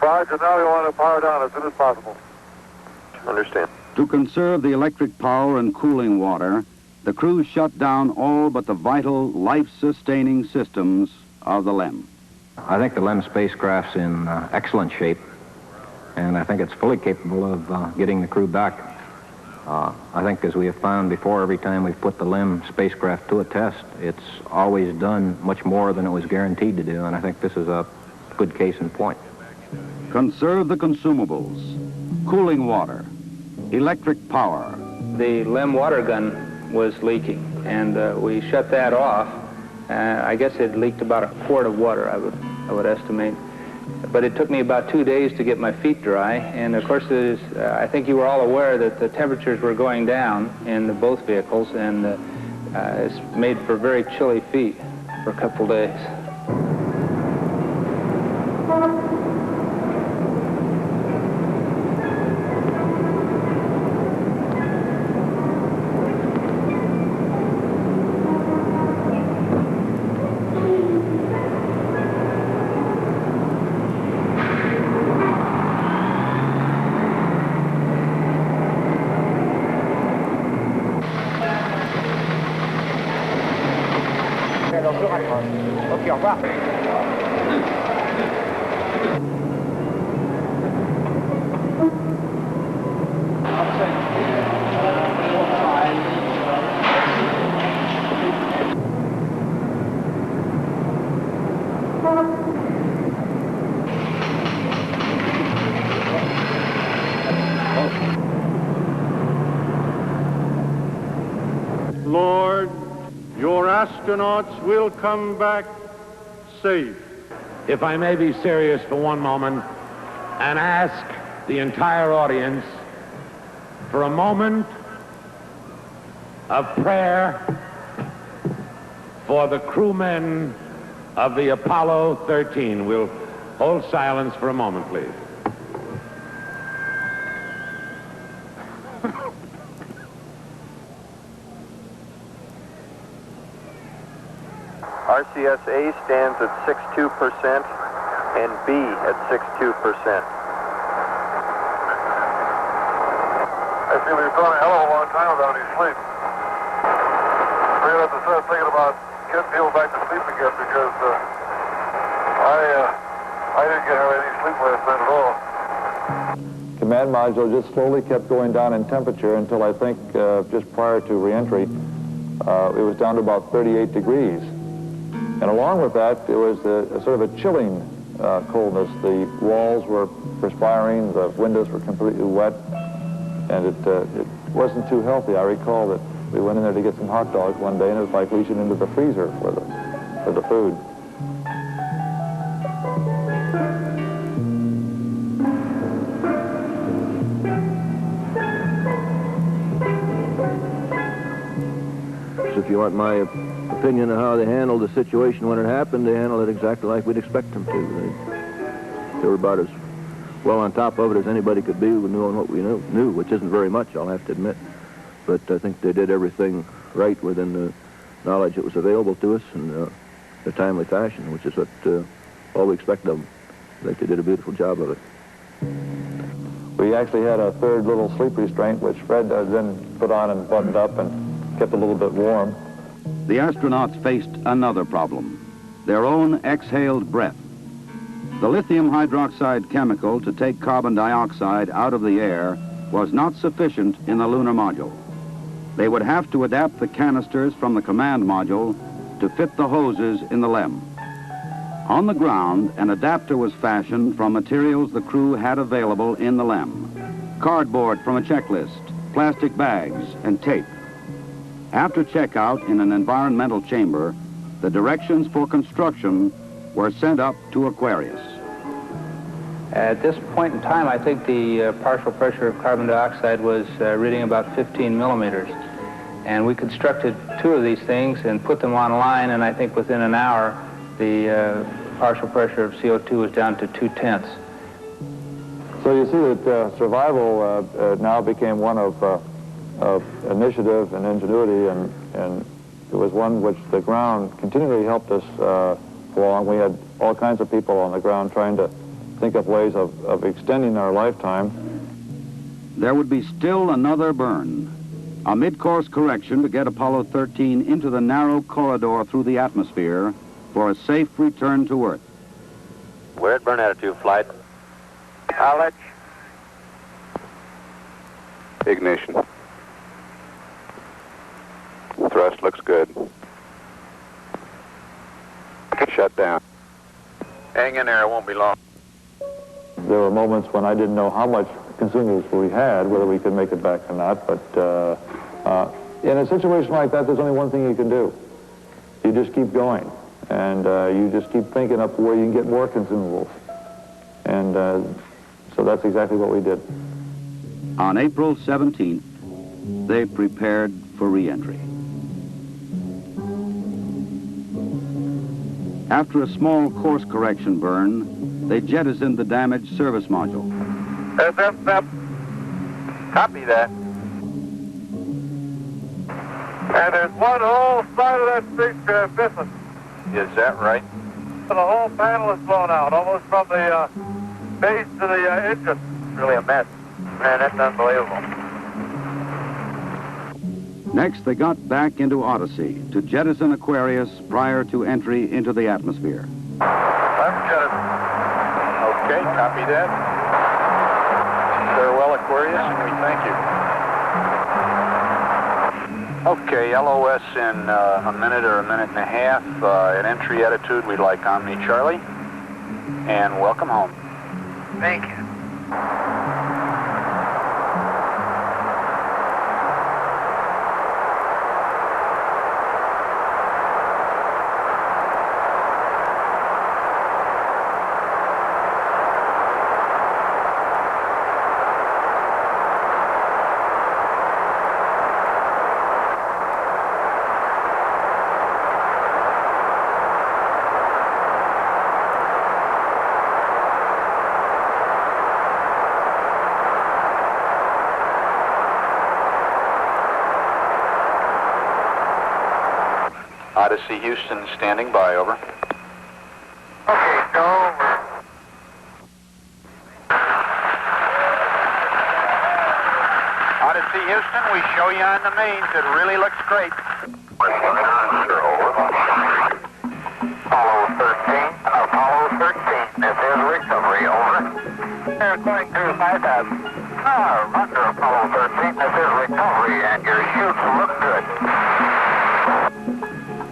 Roger, now we want to power down as soon as possible. Understand. To conserve the electric power and cooling water, the crew shut down all but the vital, life-sustaining systems of the LEM. I think the LEM spacecraft's in excellent shape, and I think it's fully capable of getting the crew back. I think, as we have found before, every time we've put the LEM spacecraft to a test, it's always done much more than it was guaranteed to do, and I think this is a good case in point. Conserve the consumables, cooling water, electric power. The LEM water gun was leaking, and we shut that off. I guess it leaked about a quart of water, I would estimate. But it took me about 2 days to get my feet dry, and of course, I think you were all aware that the temperatures were going down in both vehicles, and it's made for very chilly feet for a couple days. Ok, au revoir. Lord, your astronauts will come back safe. If I may be serious for one moment and ask the entire audience for a moment of prayer for the crewmen of the Apollo 13. We'll hold silence for a moment, please. RCS-A stands at 62% and B at 62%. I see we've gone a hell of a long time without any sleep. We're going to have to start thinking about getting people back to sleep again because I didn't get any sleep last night at all. Command module just slowly kept going down in temperature until I think just prior to reentry, it was down to about 38 degrees. And along with that, there was a sort of a chilling coldness. The walls were perspiring, the windows were completely wet, and it wasn't too healthy. I recall that we went in there to get some hot dogs one day, and it was like reaching into the freezer for the food. If you want my opinion of how they handled the situation when it happened, they handled it exactly like we'd expect them to. They were about as well on top of it as anybody could be, knowing what we knew, which isn't very much, I'll have to admit. But I think they did everything right within the knowledge that was available to us in a timely fashion, which is what all we expect of them. I think they did a beautiful job of it. We actually had a third little sleep restraint, which Fred then put on and buttoned up and kept a little bit warm. The astronauts faced another problem, their own exhaled breath. The lithium hydroxide chemical to take carbon dioxide out of the air was not sufficient in the lunar module. They would have to adapt the canisters from the command module to fit the hoses in the LEM. On the ground, an adapter was fashioned from materials the crew had available in the LEM. Cardboard from a checklist, plastic bags, and tape. After checkout in an environmental chamber, the directions for construction were sent up to Aquarius. At this point in time, I think the partial pressure of carbon dioxide was reading about 15 millimeters. And we constructed 2 of these things and put them online, and I think within an hour, the partial pressure of CO2 was down to 2/10. So you see that survival now became one of initiative and ingenuity, and it was one which the ground continually helped us along. We had all kinds of people on the ground trying to think of ways of extending our lifetime. There would be still another burn, a mid-course correction to get Apollo 13 into the narrow corridor through the atmosphere for a safe return to Earth. We're at burn attitude, flight. Knowledge. Ignition. Thrust looks good. Shut down. Hang in there, it won't be long. There were moments when I didn't know how much consumables we had, whether we could make it back or not, but in a situation like that, there's only one thing you can do. You just keep going, and you just keep thinking up where you can get more consumables. And so that's exactly what we did. On April 17th, they prepared for re-entry. After a small course correction burn, they jettisoned the damaged service module. FF. Copy that. And there's one whole side of that spacecraft missing. Is that right? The whole panel is blown out, almost from the base to the engine. Really a mess. Man, that's unbelievable. Next, they got back into Odyssey to jettison Aquarius prior to entry into the atmosphere. I'm jettison. Okay, copy that. Farewell, Aquarius, and we thank you. Okay, LOS in a minute or a minute and a half. At entry attitude, we'd like Omni Charlie. And welcome home. Thank you. Odyssey Houston standing by, over. Okay, go over. Odyssey Houston, we show you on the mains. It really looks great. Apollo 13, this is recovery, over. They're going through 5,000. Under Apollo 13, this is recovery, and your chutes look good.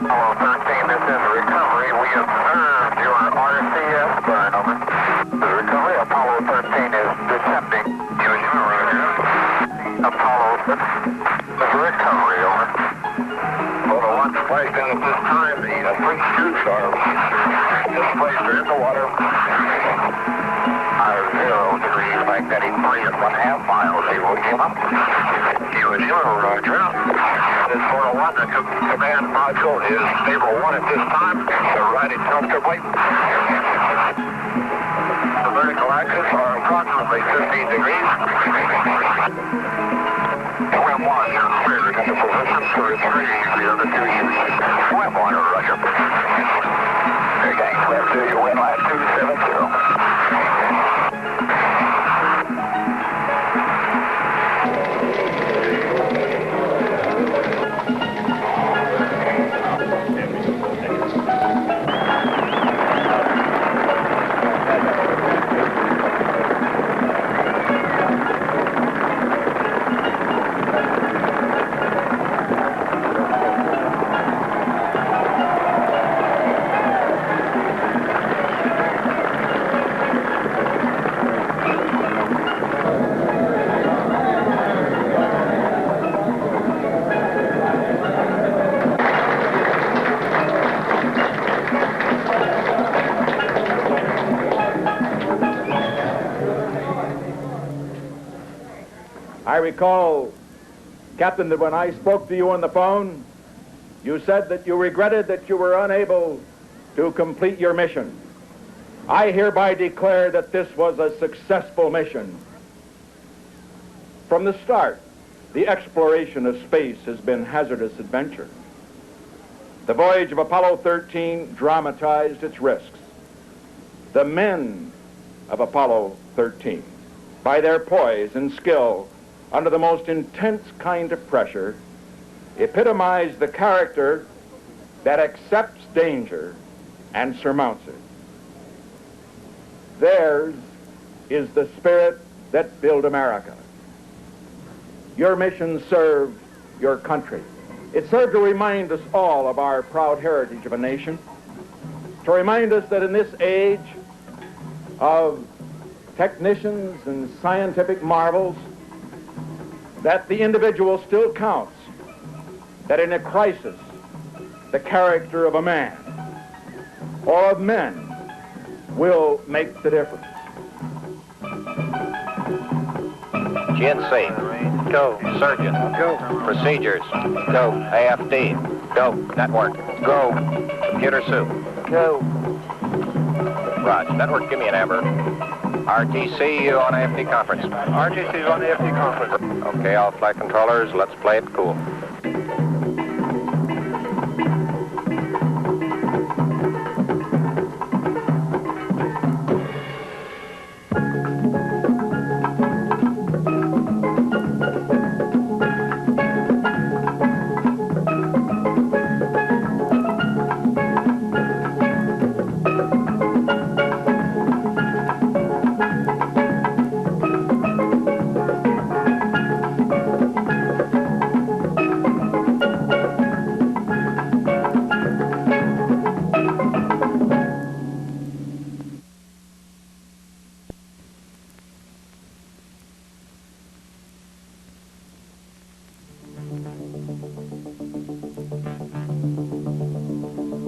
Apollo 13, this is recovery. We observed your RCS burn, over. The recovery, Apollo 13 is descending. Apollo 6, this is recovery, over. Photo 1 spliced in at this time. The 3 chutes are displaced in the water. Our 0 degrees, magnetic 3.5 miles. Zero, came up. Zero, roger. This photo 1, the command module is stable 1 at this time. So riding comfortably. The vertical axis are approximately 15 degrees. Swim 1, you're cleared into position for 3, the other 2 units. Swim 1, roger. Okay, left 2, you win last 270. I recall Captain, that when I spoke to you on the phone, you said that you regretted that you were unable to complete your mission. I hereby declare that this was a successful mission. From the start, the exploration of space has been hazardous adventure. The voyage of Apollo 13 dramatized its risks. The men of Apollo 13, by their poise and skill under the most intense kind of pressure, epitomized the character that accepts danger and surmounts it. Theirs is the spirit that built America. Your mission served your country. It served to remind us all of our proud heritage of a nation, to remind us that in this age of technicians and scientific marvels, that the individual still counts, that in a crisis, the character of a man or of men will make the difference. GNC. Go. Surgeon. Go. Procedures. Go. AFD. Go. Network. Go. Computer soup. Go. Raj, network, give me an Amber. RTC on AFD conference. RTC's on the AFD conference. Okay, all flight controllers, let's play it cool.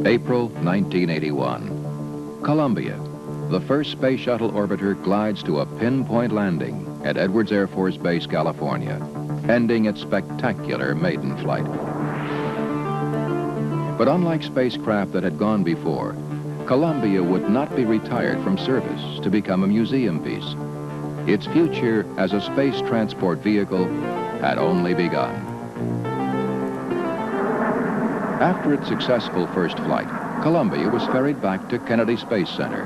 April 1981. Columbia, the first space shuttle orbiter glides to a pinpoint landing at Edwards Air Force Base, California, ending its spectacular maiden flight. But unlike spacecraft that had gone before, Columbia would not be retired from service to become a museum piece. Its future as a space transport vehicle had only begun. After its successful first flight, Columbia was ferried back to Kennedy Space Center.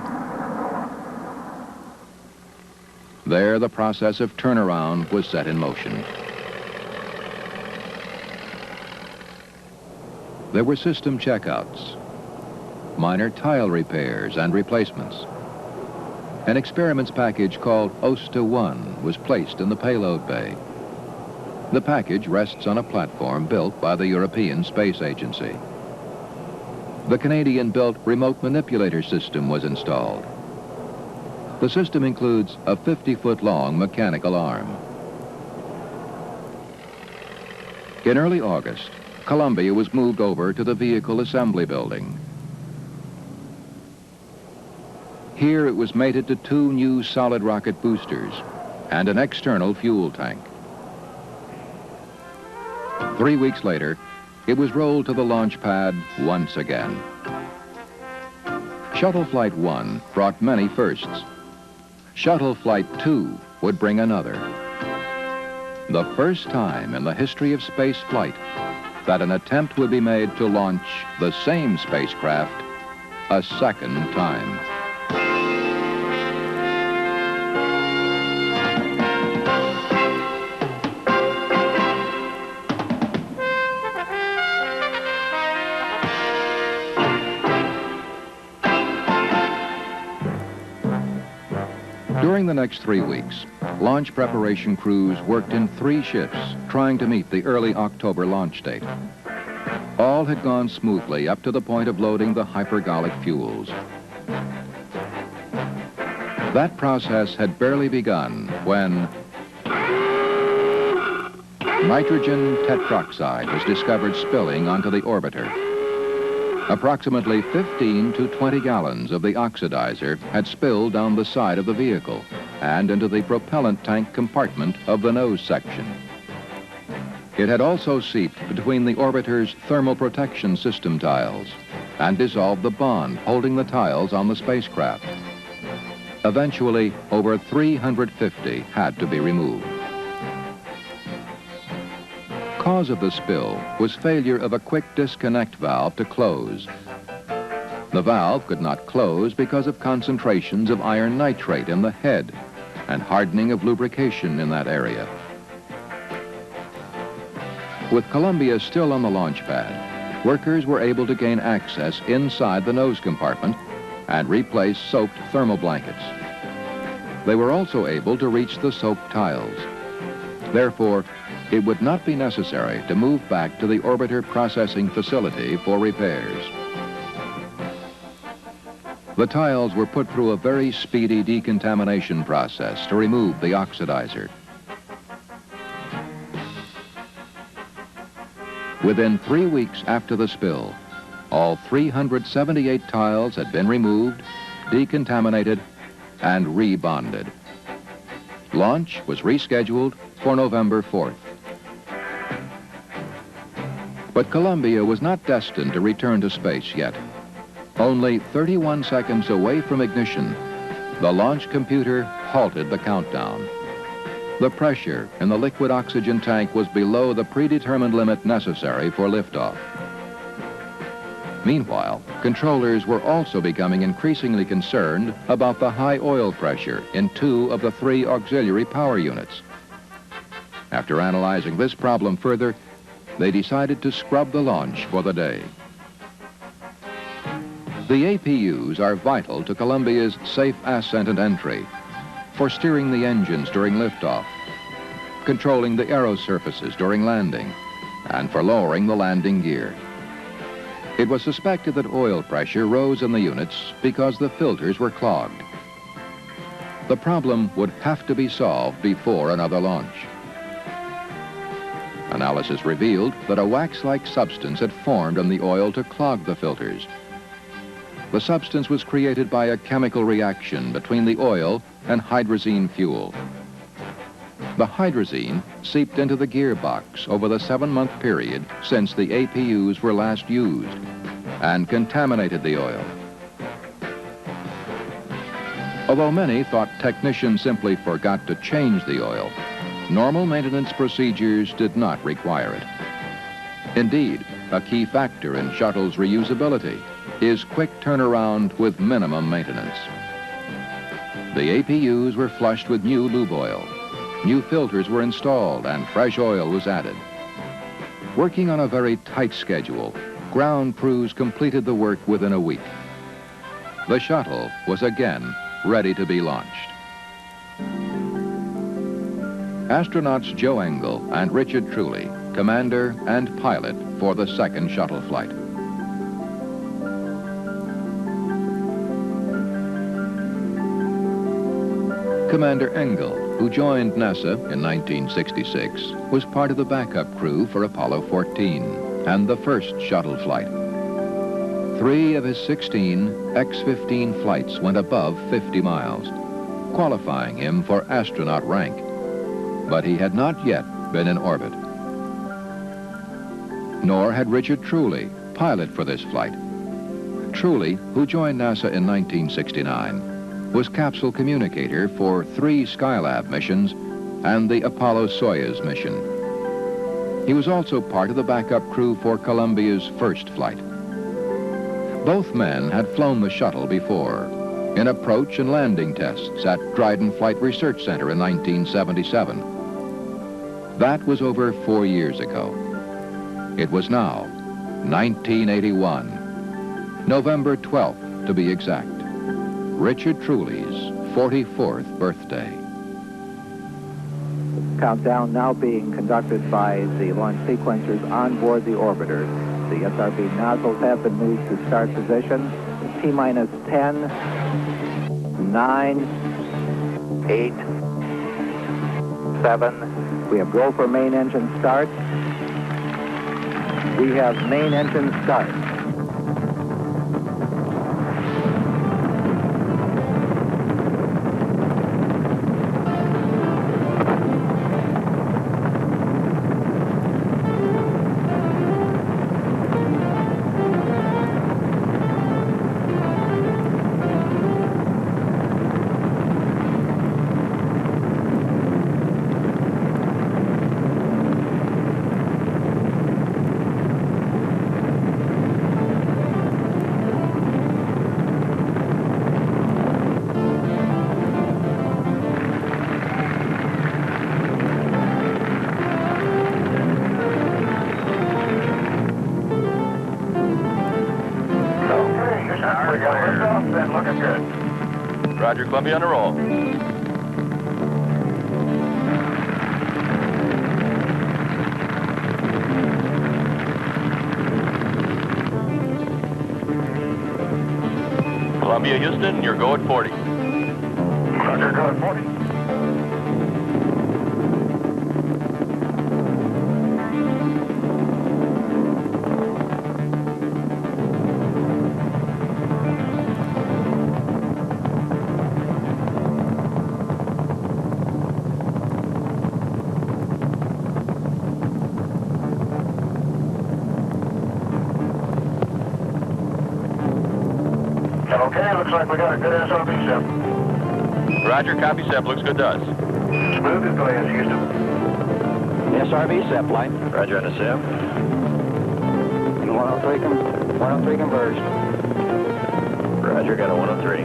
There, the process of turnaround was set in motion. There were system checkouts, minor tile repairs and replacements. An experiments package called OSTA-1 was placed in the payload bay. The package rests on a platform built by the European Space Agency. The Canadian-built remote manipulator system was installed. The system includes a 50-foot-long mechanical arm. In early August, Columbia was moved over to the Vehicle Assembly Building. Here it was mated to 2 new solid rocket boosters and an external fuel tank. 3 weeks later, it was rolled to the launch pad once again. Shuttle Flight 1 brought many firsts. Shuttle Flight 2 would bring another. The first time in the history of space flight that an attempt would be made to launch the same spacecraft a second time. During the next 3 weeks, launch preparation crews worked in 3 shifts trying to meet the early October launch date. All had gone smoothly up to the point of loading the hypergolic fuels. That process had barely begun when nitrogen tetroxide was discovered spilling onto the orbiter. Approximately 15 to 20 gallons of the oxidizer had spilled down the side of the vehicle and into the propellant tank compartment of the nose section. It had also seeped between the orbiter's thermal protection system tiles and dissolved the bond holding the tiles on the spacecraft. Eventually, over 350 had to be removed. Cause of the spill was failure of a quick disconnect valve to close. The valve could not close because of concentrations of iron nitrate in the head and hardening of lubrication in that area. With Columbia still on the launch pad, workers were able to gain access inside the nose compartment and replace soaked thermal blankets. They were also able to reach the soaked tiles. Therefore, it would not be necessary to move back to the orbiter processing facility for repairs. The tiles were put through a very speedy decontamination process to remove the oxidizer. Within 3 weeks after the spill, all 378 tiles had been removed, decontaminated, and rebonded. Launch was rescheduled for November 4th. But Columbia was not destined to return to space yet. Only 31 seconds away from ignition, the launch computer halted the countdown. The pressure in the liquid oxygen tank was below the predetermined limit necessary for liftoff. Meanwhile, controllers were also becoming increasingly concerned about the high oil pressure in 2 of the 3 auxiliary power units. After analyzing this problem further, they decided to scrub the launch for the day. The APUs are vital to Columbia's safe ascent and entry, for steering the engines during liftoff, controlling the aero surfaces during landing, and for lowering the landing gear. It was suspected that oil pressure rose in the units because the filters were clogged. The problem would have to be solved before another launch. Analysis revealed that a wax-like substance had formed in the oil to clog the filters. The substance was created by a chemical reaction between the oil and hydrazine fuel. The hydrazine seeped into the gearbox over the 7-month period since the APUs were last used and contaminated the oil. Although many thought technicians simply forgot to change the oil, normal maintenance procedures did not require it. Indeed, a key factor in Shuttle's reusability is quick turnaround with minimum maintenance. The APUs were flushed with new lube oil. New filters were installed and fresh oil was added. Working on a very tight schedule, ground crews completed the work within a week. The shuttle was again ready to be launched. Astronauts Joe Engle and Richard Truly, commander and pilot for the second shuttle flight. Commander Engle, who joined NASA in 1966, was part of the backup crew for Apollo 14 and the first shuttle flight. 3 of his 16 X-15 flights went above 50 miles, qualifying him for astronaut rank. But he had not yet been in orbit. Nor had Richard Truly, pilot for this flight. Truly, who joined NASA in 1969, was capsule communicator for 3 Skylab missions and the Apollo-Soyuz mission. He was also part of the backup crew for Columbia's first flight. Both men had flown the shuttle before, in approach and landing tests at Dryden Flight Research Center in 1977. That was over 4 years ago. It was now 1981, November 12th to be exact. Richard Truly's 44th birthday. Countdown now being conducted by the launch sequencers on board the orbiter. The SRB nozzles have been moved to start position. T-minus 10, 9, 8, 7. We have go for main engine start. We have main engine start. Roger, Columbia on a roll. Columbia, Houston, you're go at 40. Roger, go at 40. Okay, looks like we got a good SRB SIP. Roger, copy SIP. Looks good to us. Smooth as glass, Houston. SRB SEP light. Roger on the SIP. 103 converged. Roger, got a 103.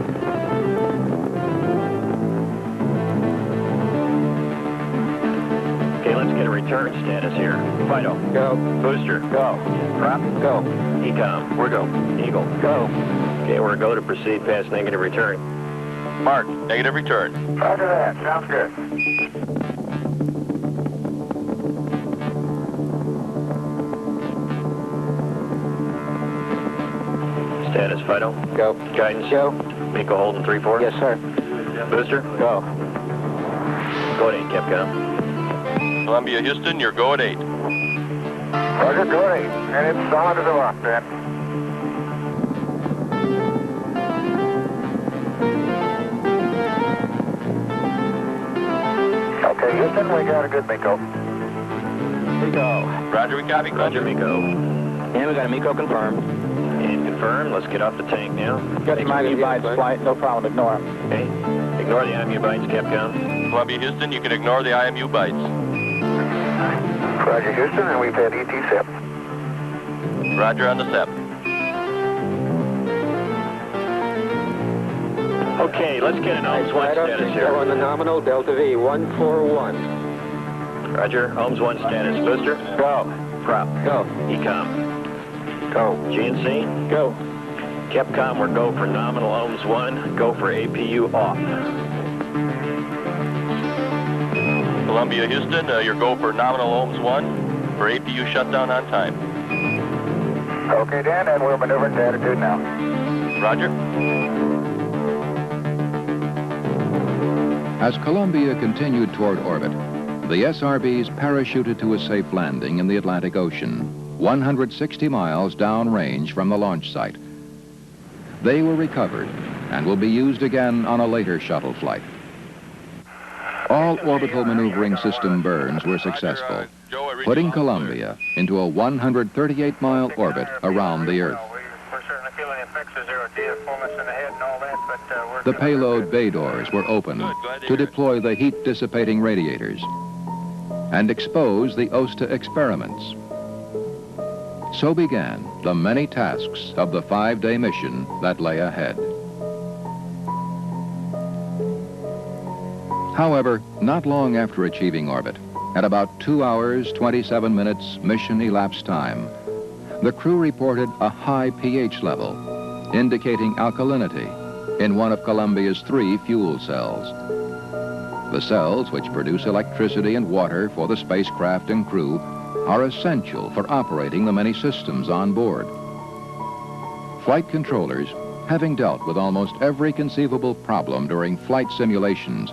Okay, let's get a return status here. Fido. Go. Booster. Go. Prop. Go. Ecom. We're go. Eagle. Go. Okay, we're go to proceed past negative return. Mark, negative return. Roger that, sounds good. Status Fido. Go. Guidance. Go. Miko holding 3-4. Yes, sir. Booster. Go. Go at 8, Capcom. Columbia, Houston, you're go at 8. Roger, go at 8. And it's solid as a rock, then. Okay, Houston, we got a good Miko. Miko. Roger, we copy. Roger, Miko. And we got a Miko confirmed. And confirm. Let's get off the tank now. Got him IMU bytes flight, no problem, ignore him. Okay. Ignore the IMU bytes, Capcom. Columbia, Houston, you can ignore the IMU bytes. Roger, Houston, and we've had ET SIP. Roger on the SIP. Okay, let's get an Ohms 1 status here. Go on the nominal, Delta V, 141. Roger, Ohms 1 status. Booster. Go. Prop. Go. Ecom. Go. GNC. Go. Capcom, we're go for nominal Ohms 1. Go for APU off. Columbia, Houston, you're go for nominal ohms 1 for APU shutdown on time. Okay, Dan, and we're maneuvering to attitude now. Roger. As Columbia continued toward orbit, the SRBs parachuted to a safe landing in the Atlantic Ocean, 160 miles downrange from the launch site. They were recovered and will be used again on a later shuttle flight. All orbital maneuvering system burns were successful, putting Columbia into a 138-mile orbit around the Earth. We're certainly feeling the effects of zero G, fullness in the head and all that, but we're... The payload bay doors were opened to deploy the heat-dissipating radiators and expose the OSTA experiments. So began the many tasks of the 5-day mission that lay ahead. However, not long after achieving orbit, at about 2 hours, 27 minutes mission elapsed time, the crew reported a high pH level, indicating alkalinity in one of Columbia's 3 fuel cells. The cells, which produce electricity and water for the spacecraft and crew, are essential for operating the many systems on board. Flight controllers, having dealt with almost every conceivable problem during flight simulations,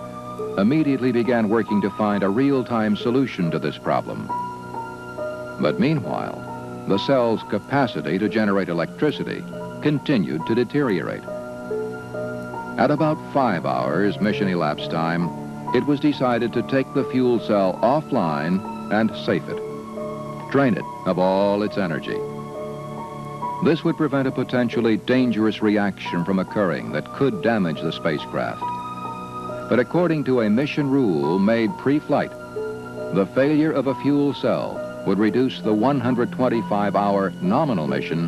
immediately began working to find a real-time solution to this problem. But meanwhile, the cell's capacity to generate electricity continued to deteriorate. At about 5 hours mission elapsed time, it was decided to take the fuel cell offline and safe it, drain it of all its energy. This would prevent a potentially dangerous reaction from occurring that could damage the spacecraft. But according to a mission rule made pre-flight, the failure of a fuel cell would reduce the 125-hour nominal mission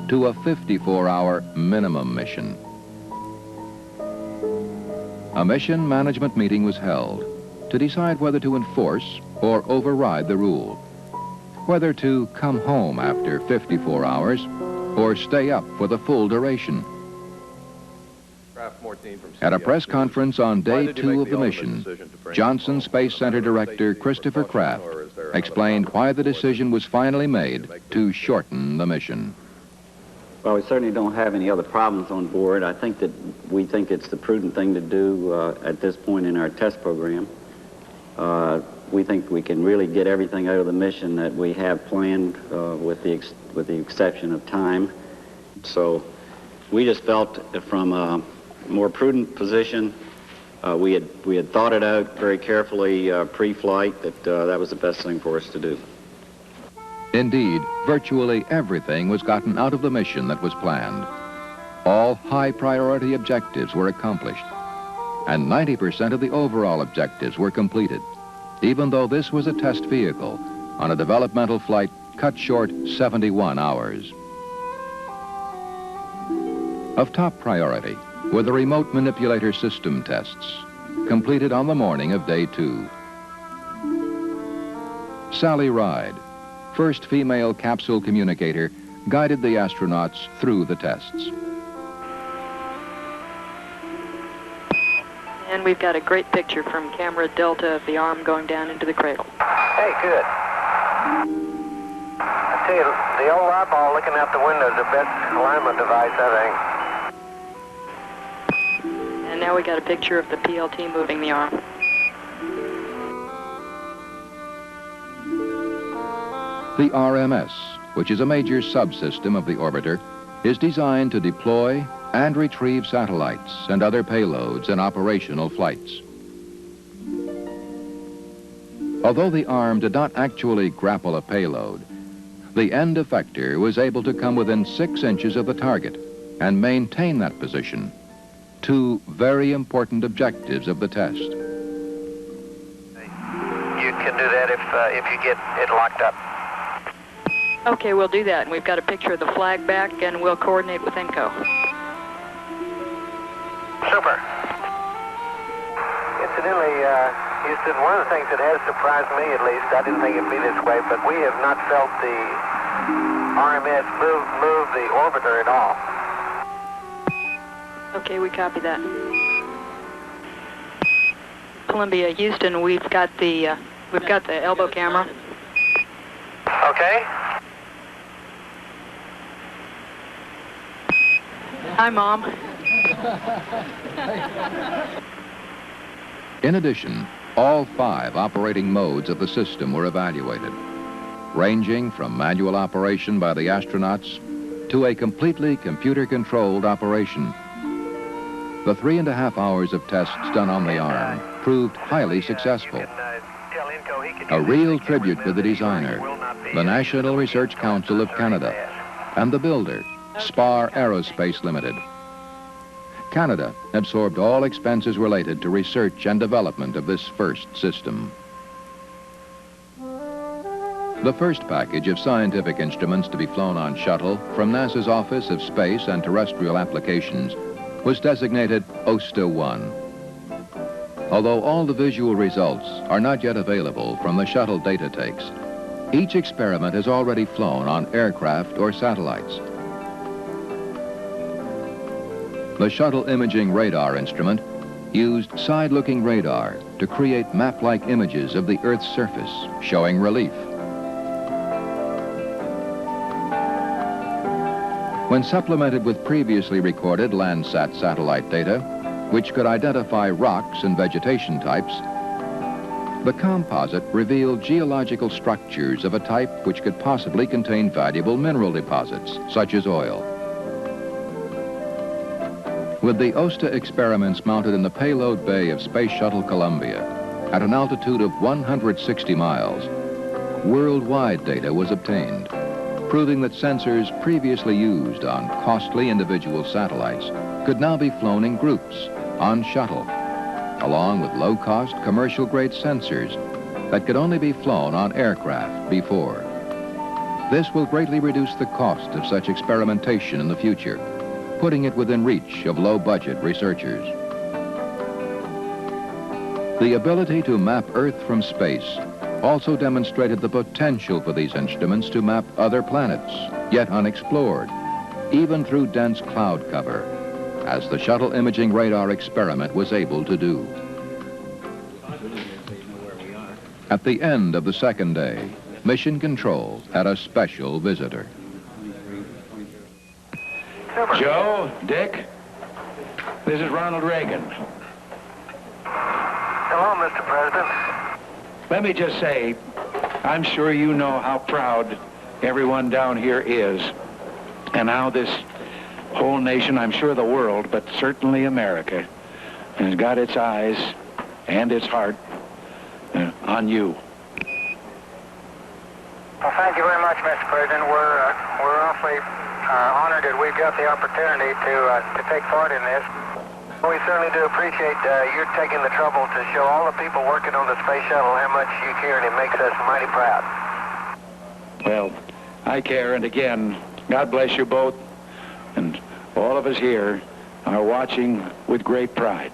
to a 54-hour minimum mission. A mission management meeting was held to decide whether to enforce or override the rule, whether to come home after 54 hours or stay up for the full duration. At a press conference on day 2 of the mission, Johnson Space Center Director Christopher Kraft explained why the decision was finally made to shorten the mission. Well, we certainly don't have any other problems on board. I think that we think it's the prudent thing to do at this point in our test program. We think we can really get everything out of the mission that we have planned with the exception of time. So we just felt from a more prudent position, we had thought it out very carefully pre-flight that was the best thing for us to do. Indeed, virtually everything was gotten out of the mission that was planned. All high-priority objectives were accomplished, and 90% of the overall objectives were completed, even though this was a test vehicle on a developmental flight cut short 71 hours. Of top priority were the remote manipulator system tests, completed on the morning of day 2. Sally Ride, first female capsule communicator, guided the astronauts through the tests. And we've got a great picture from camera Delta of the arm going down into the cradle. Hey, good. I tell you, the old eyeball looking out the window is the best alignment device, I think. And now we got a picture of the PLT moving the arm. The RMS, which is a major subsystem of the orbiter, is designed to deploy and retrieve satellites and other payloads in operational flights. Although the arm did not actually grapple a payload, the end effector was able to come within 6 inches of the target and maintain that position. 2 very important objectives of the test. You can do that if you get it locked up. Okay, we'll do that. And we've got a picture of the flag back, and we'll coordinate with ENCO. Super. Incidentally, Houston, one of the things that has surprised me, at least, I didn't think it'd be this way, but we have not felt the RMS move the orbiter at all. Okay, we copy that. Columbia, Houston, we've got the elbow camera. Okay. Hi, Mom. In addition, all 5 operating modes of the system were evaluated, ranging from manual operation by the astronauts to a completely computer-controlled operation. The 3.5 hours of tests done on the arm proved highly successful. A real tribute to the designer, the National Research Council of Canada, and the builder, Spar Aerospace Limited. Canada absorbed all expenses related to research and development of this first system. The first package of scientific instruments to be flown on Shuttle from NASA's Office of Space and Terrestrial Applications was designated OSTA-1. Although all the visual results are not yet available from the Shuttle data takes, each experiment has already flown on aircraft or satellites. The Shuttle imaging radar instrument used side-looking radar to create map-like images of the Earth's surface, showing relief. When supplemented with previously recorded Landsat satellite data, which could identify rocks and vegetation types, the composite revealed geological structures of a type which could possibly contain valuable mineral deposits, such as oil. With the OSTA experiments mounted in the payload bay of Space Shuttle Columbia at an altitude of 160 miles, worldwide data was obtained, proving that sensors previously used on costly individual satellites could now be flown in groups on Shuttle, along with low-cost commercial-grade sensors that could only be flown on aircraft before. This will greatly reduce the cost of such experimentation in the future, putting it within reach of low-budget researchers. The ability to map Earth from space also demonstrated the potential for these instruments to map other planets, yet unexplored, even through dense cloud cover. as the shuttle imaging radar experiment was able to do. At the end of the second day, Mission Control had a special visitor. Joe, Dick, this is Ronald Reagan. Hello, Mr. President. Let me just say, I'm sure you know how proud everyone down here is, and how this whole nation, I'm sure the world, but certainly America, has got its eyes and its heart on you. Well, thank you very much, Mr. President. We're awfully honored that we've got the opportunity to take part in this. We certainly do appreciate you taking the trouble to show all the people working on the space shuttle how much you care, and it makes us mighty proud. Well, I care, and again, God bless you both, and all of us here are watching with great pride.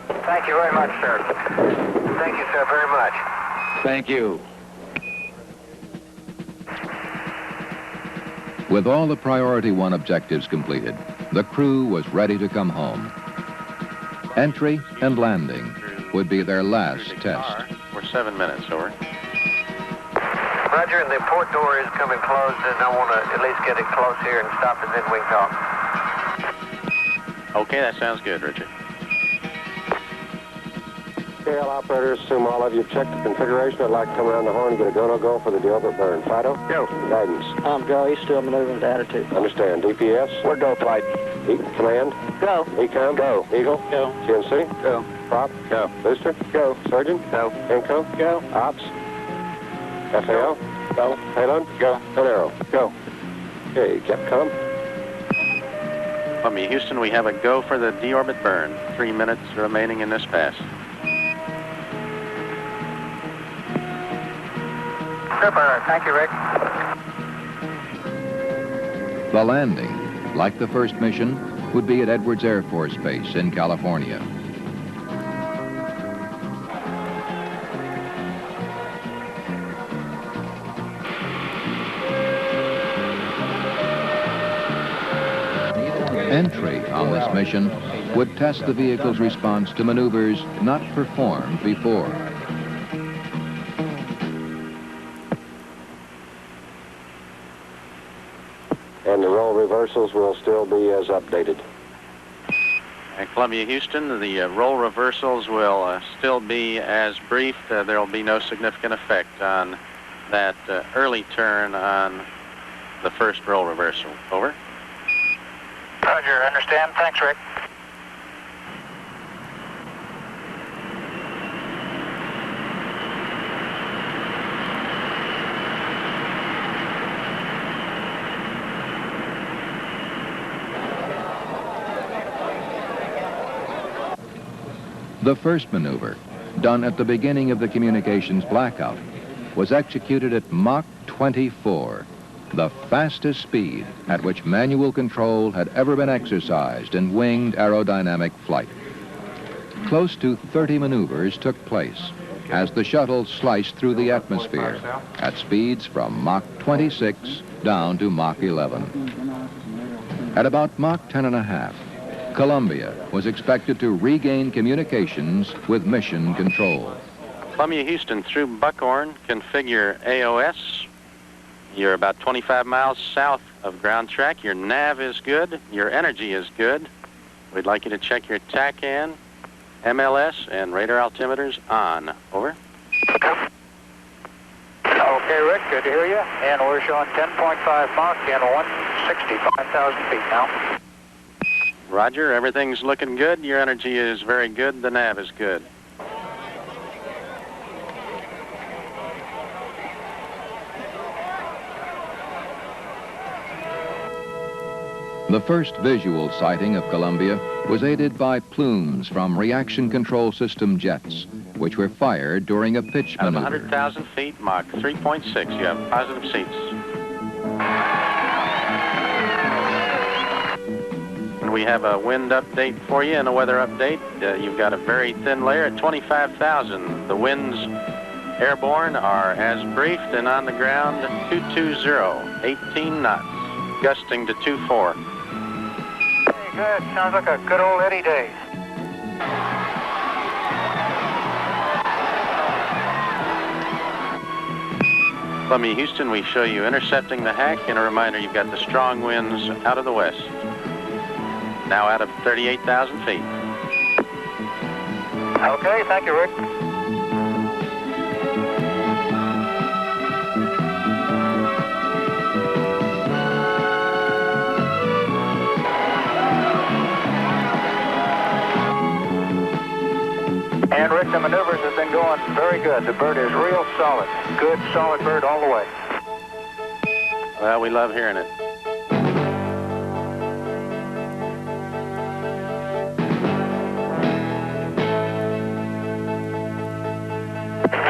Thank you very much, sir. Thank you, sir, very much. Thank you. With all the Priority 1 objectives completed, the crew was ready to come home. Entry and landing would be their last test. We're 7 minutes, over. Roger, and the port door is coming closed, and I want to at least get it close here and stop, and then we can talk. Okay, that sounds good, Richard. KL operators, assume all of you have checked the configuration. I'd like to come around the horn and get a go-no-go for the deorbit burn. Fido? Go. Guidance. Go. He's still maneuvering to attitude. Understand. DPS? We're go flight. Command? Go. ECOM? Go. Eagle? Go. GNC? Go. Prop? Go. Booster? Go. Surgeon? Go. Inco? Go. Ops? FAO? Go. Payload? Go. Arrow? Go. Okay, Capcom? Columbia, Houston, we have a go for the deorbit burn. 3 minutes remaining in this pass. Super. Thank you, Rick. The landing, like the first mission, would be at Edwards Air Force Base in California. Entry on this mission would test the vehicle's response to maneuvers not performed before. And the roll reversals will still be as updated. At Columbia, Houston, the roll reversals will still be as briefed. There will be no significant effect on that early turn on the first roll reversal. Over. Roger, understand. Thanks, Rick. The first maneuver, done at the beginning of the communications blackout, was executed at Mach 24, the fastest speed at which manual control had ever been exercised in winged aerodynamic flight. Close to 30 maneuvers took place as the shuttle sliced through the atmosphere at speeds from Mach 26 down to Mach 11. At about Mach 10.5, Columbia was expected to regain communications with Mission Control. Columbia, Houston, through Buckhorn, configure AOS. You're about 25 miles south of ground track. Your nav is good. Your energy is good. We'd like you to check your TACAN, MLS, and radar altimeters on. Over. Okay, Rick, good to hear you. And we're showing 10.5 Mach and 165,000 feet now. Roger, everything's looking good. Your energy is very good. The nav is good. The first visual sighting of Columbia was aided by plumes from reaction control system jets, which were fired during a pitch Out of maneuver. 100,000 feet, Mach 3.6. You have positive seats. And we have a wind update for you and a weather update. You've got a very thin layer at 25,000. The winds airborne are as briefed, and on the ground 220, 18 knots, gusting to 24. Good. Sounds like a good old Eddie day. Columbia, Houston, we show you intercepting the hack, and a reminder you've got the strong winds out of the west. Now out of 38,000 feet. Okay, thank you, Rick. And Rick, the maneuvers have been going very good. The bird is real solid. Good, solid bird all the way. Well, we love hearing it.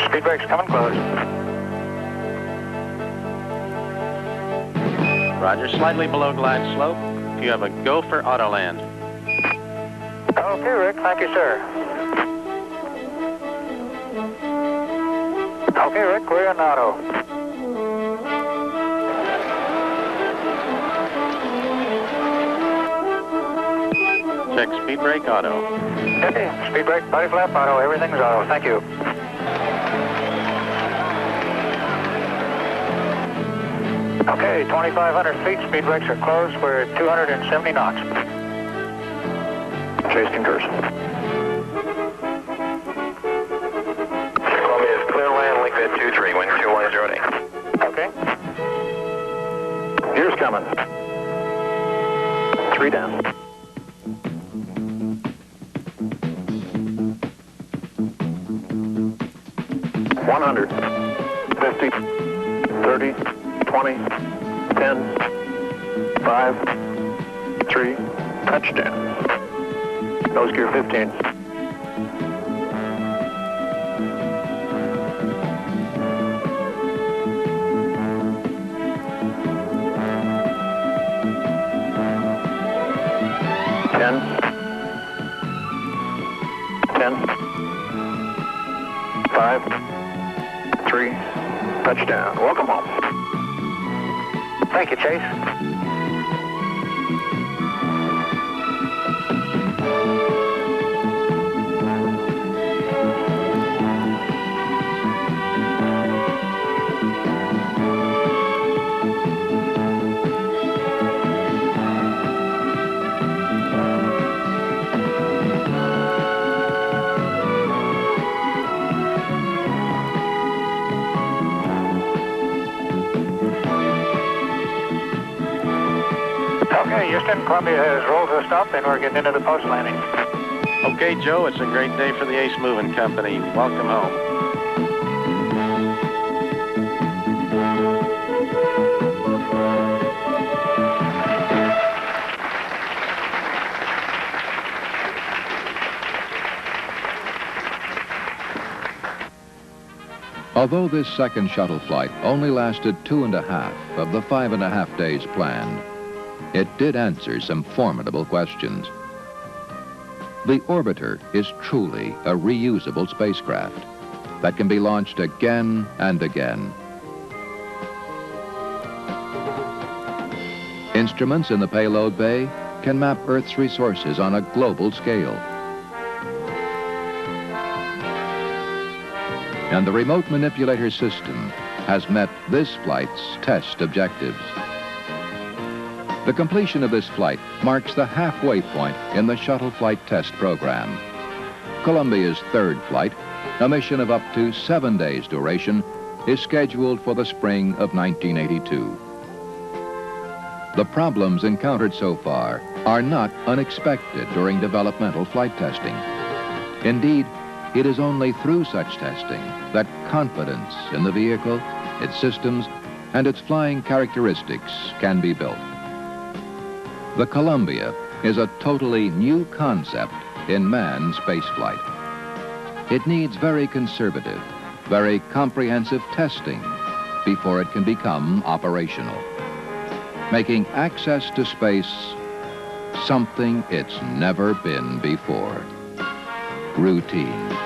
Speed brake's coming close. Roger, slightly below glide slope. You have a go for Autoland. Okay, Rick, thank you, sir. Okay, Rick, we're in auto. Check speed brake auto. Okay, speed brake, body flap auto, everything's auto. Thank you. Okay, 2,500 feet, speed brakes are closed. We're at 270 knots. Chase concurs. Columbia is clear land, link vid 23, wind 210 8. Okay. Here's coming. 3 down. $100, 50, 30, 20, 10, 5, 3, touchdown. Nose gear 15. Touchdown. Welcome home. Thank you, Chase. Okay, Houston, Columbia has rolled to a stop, and we're getting into the post landing. Okay, Joe, it's a great day for the Ace Moving Company. Welcome home. Although this second shuttle flight only lasted 2.5 of the 5.5 days planned, it did answer some formidable questions. The orbiter is truly a reusable spacecraft that can be launched again and again. Instruments in the payload bay can map Earth's resources on a global scale. And the remote manipulator system has met this flight's test objectives. The completion of this flight marks the halfway point in the shuttle flight test program. Columbia's third flight, a mission of up to 7 days duration, is scheduled for the spring of 1982. The problems encountered so far are not unexpected during developmental flight testing. Indeed, it is only through such testing that confidence in the vehicle, its systems, and its flying characteristics can be built. The Columbia is a totally new concept in manned spaceflight. It needs very conservative, very comprehensive testing before it can become operational, making access to space something it's never been before. Routine.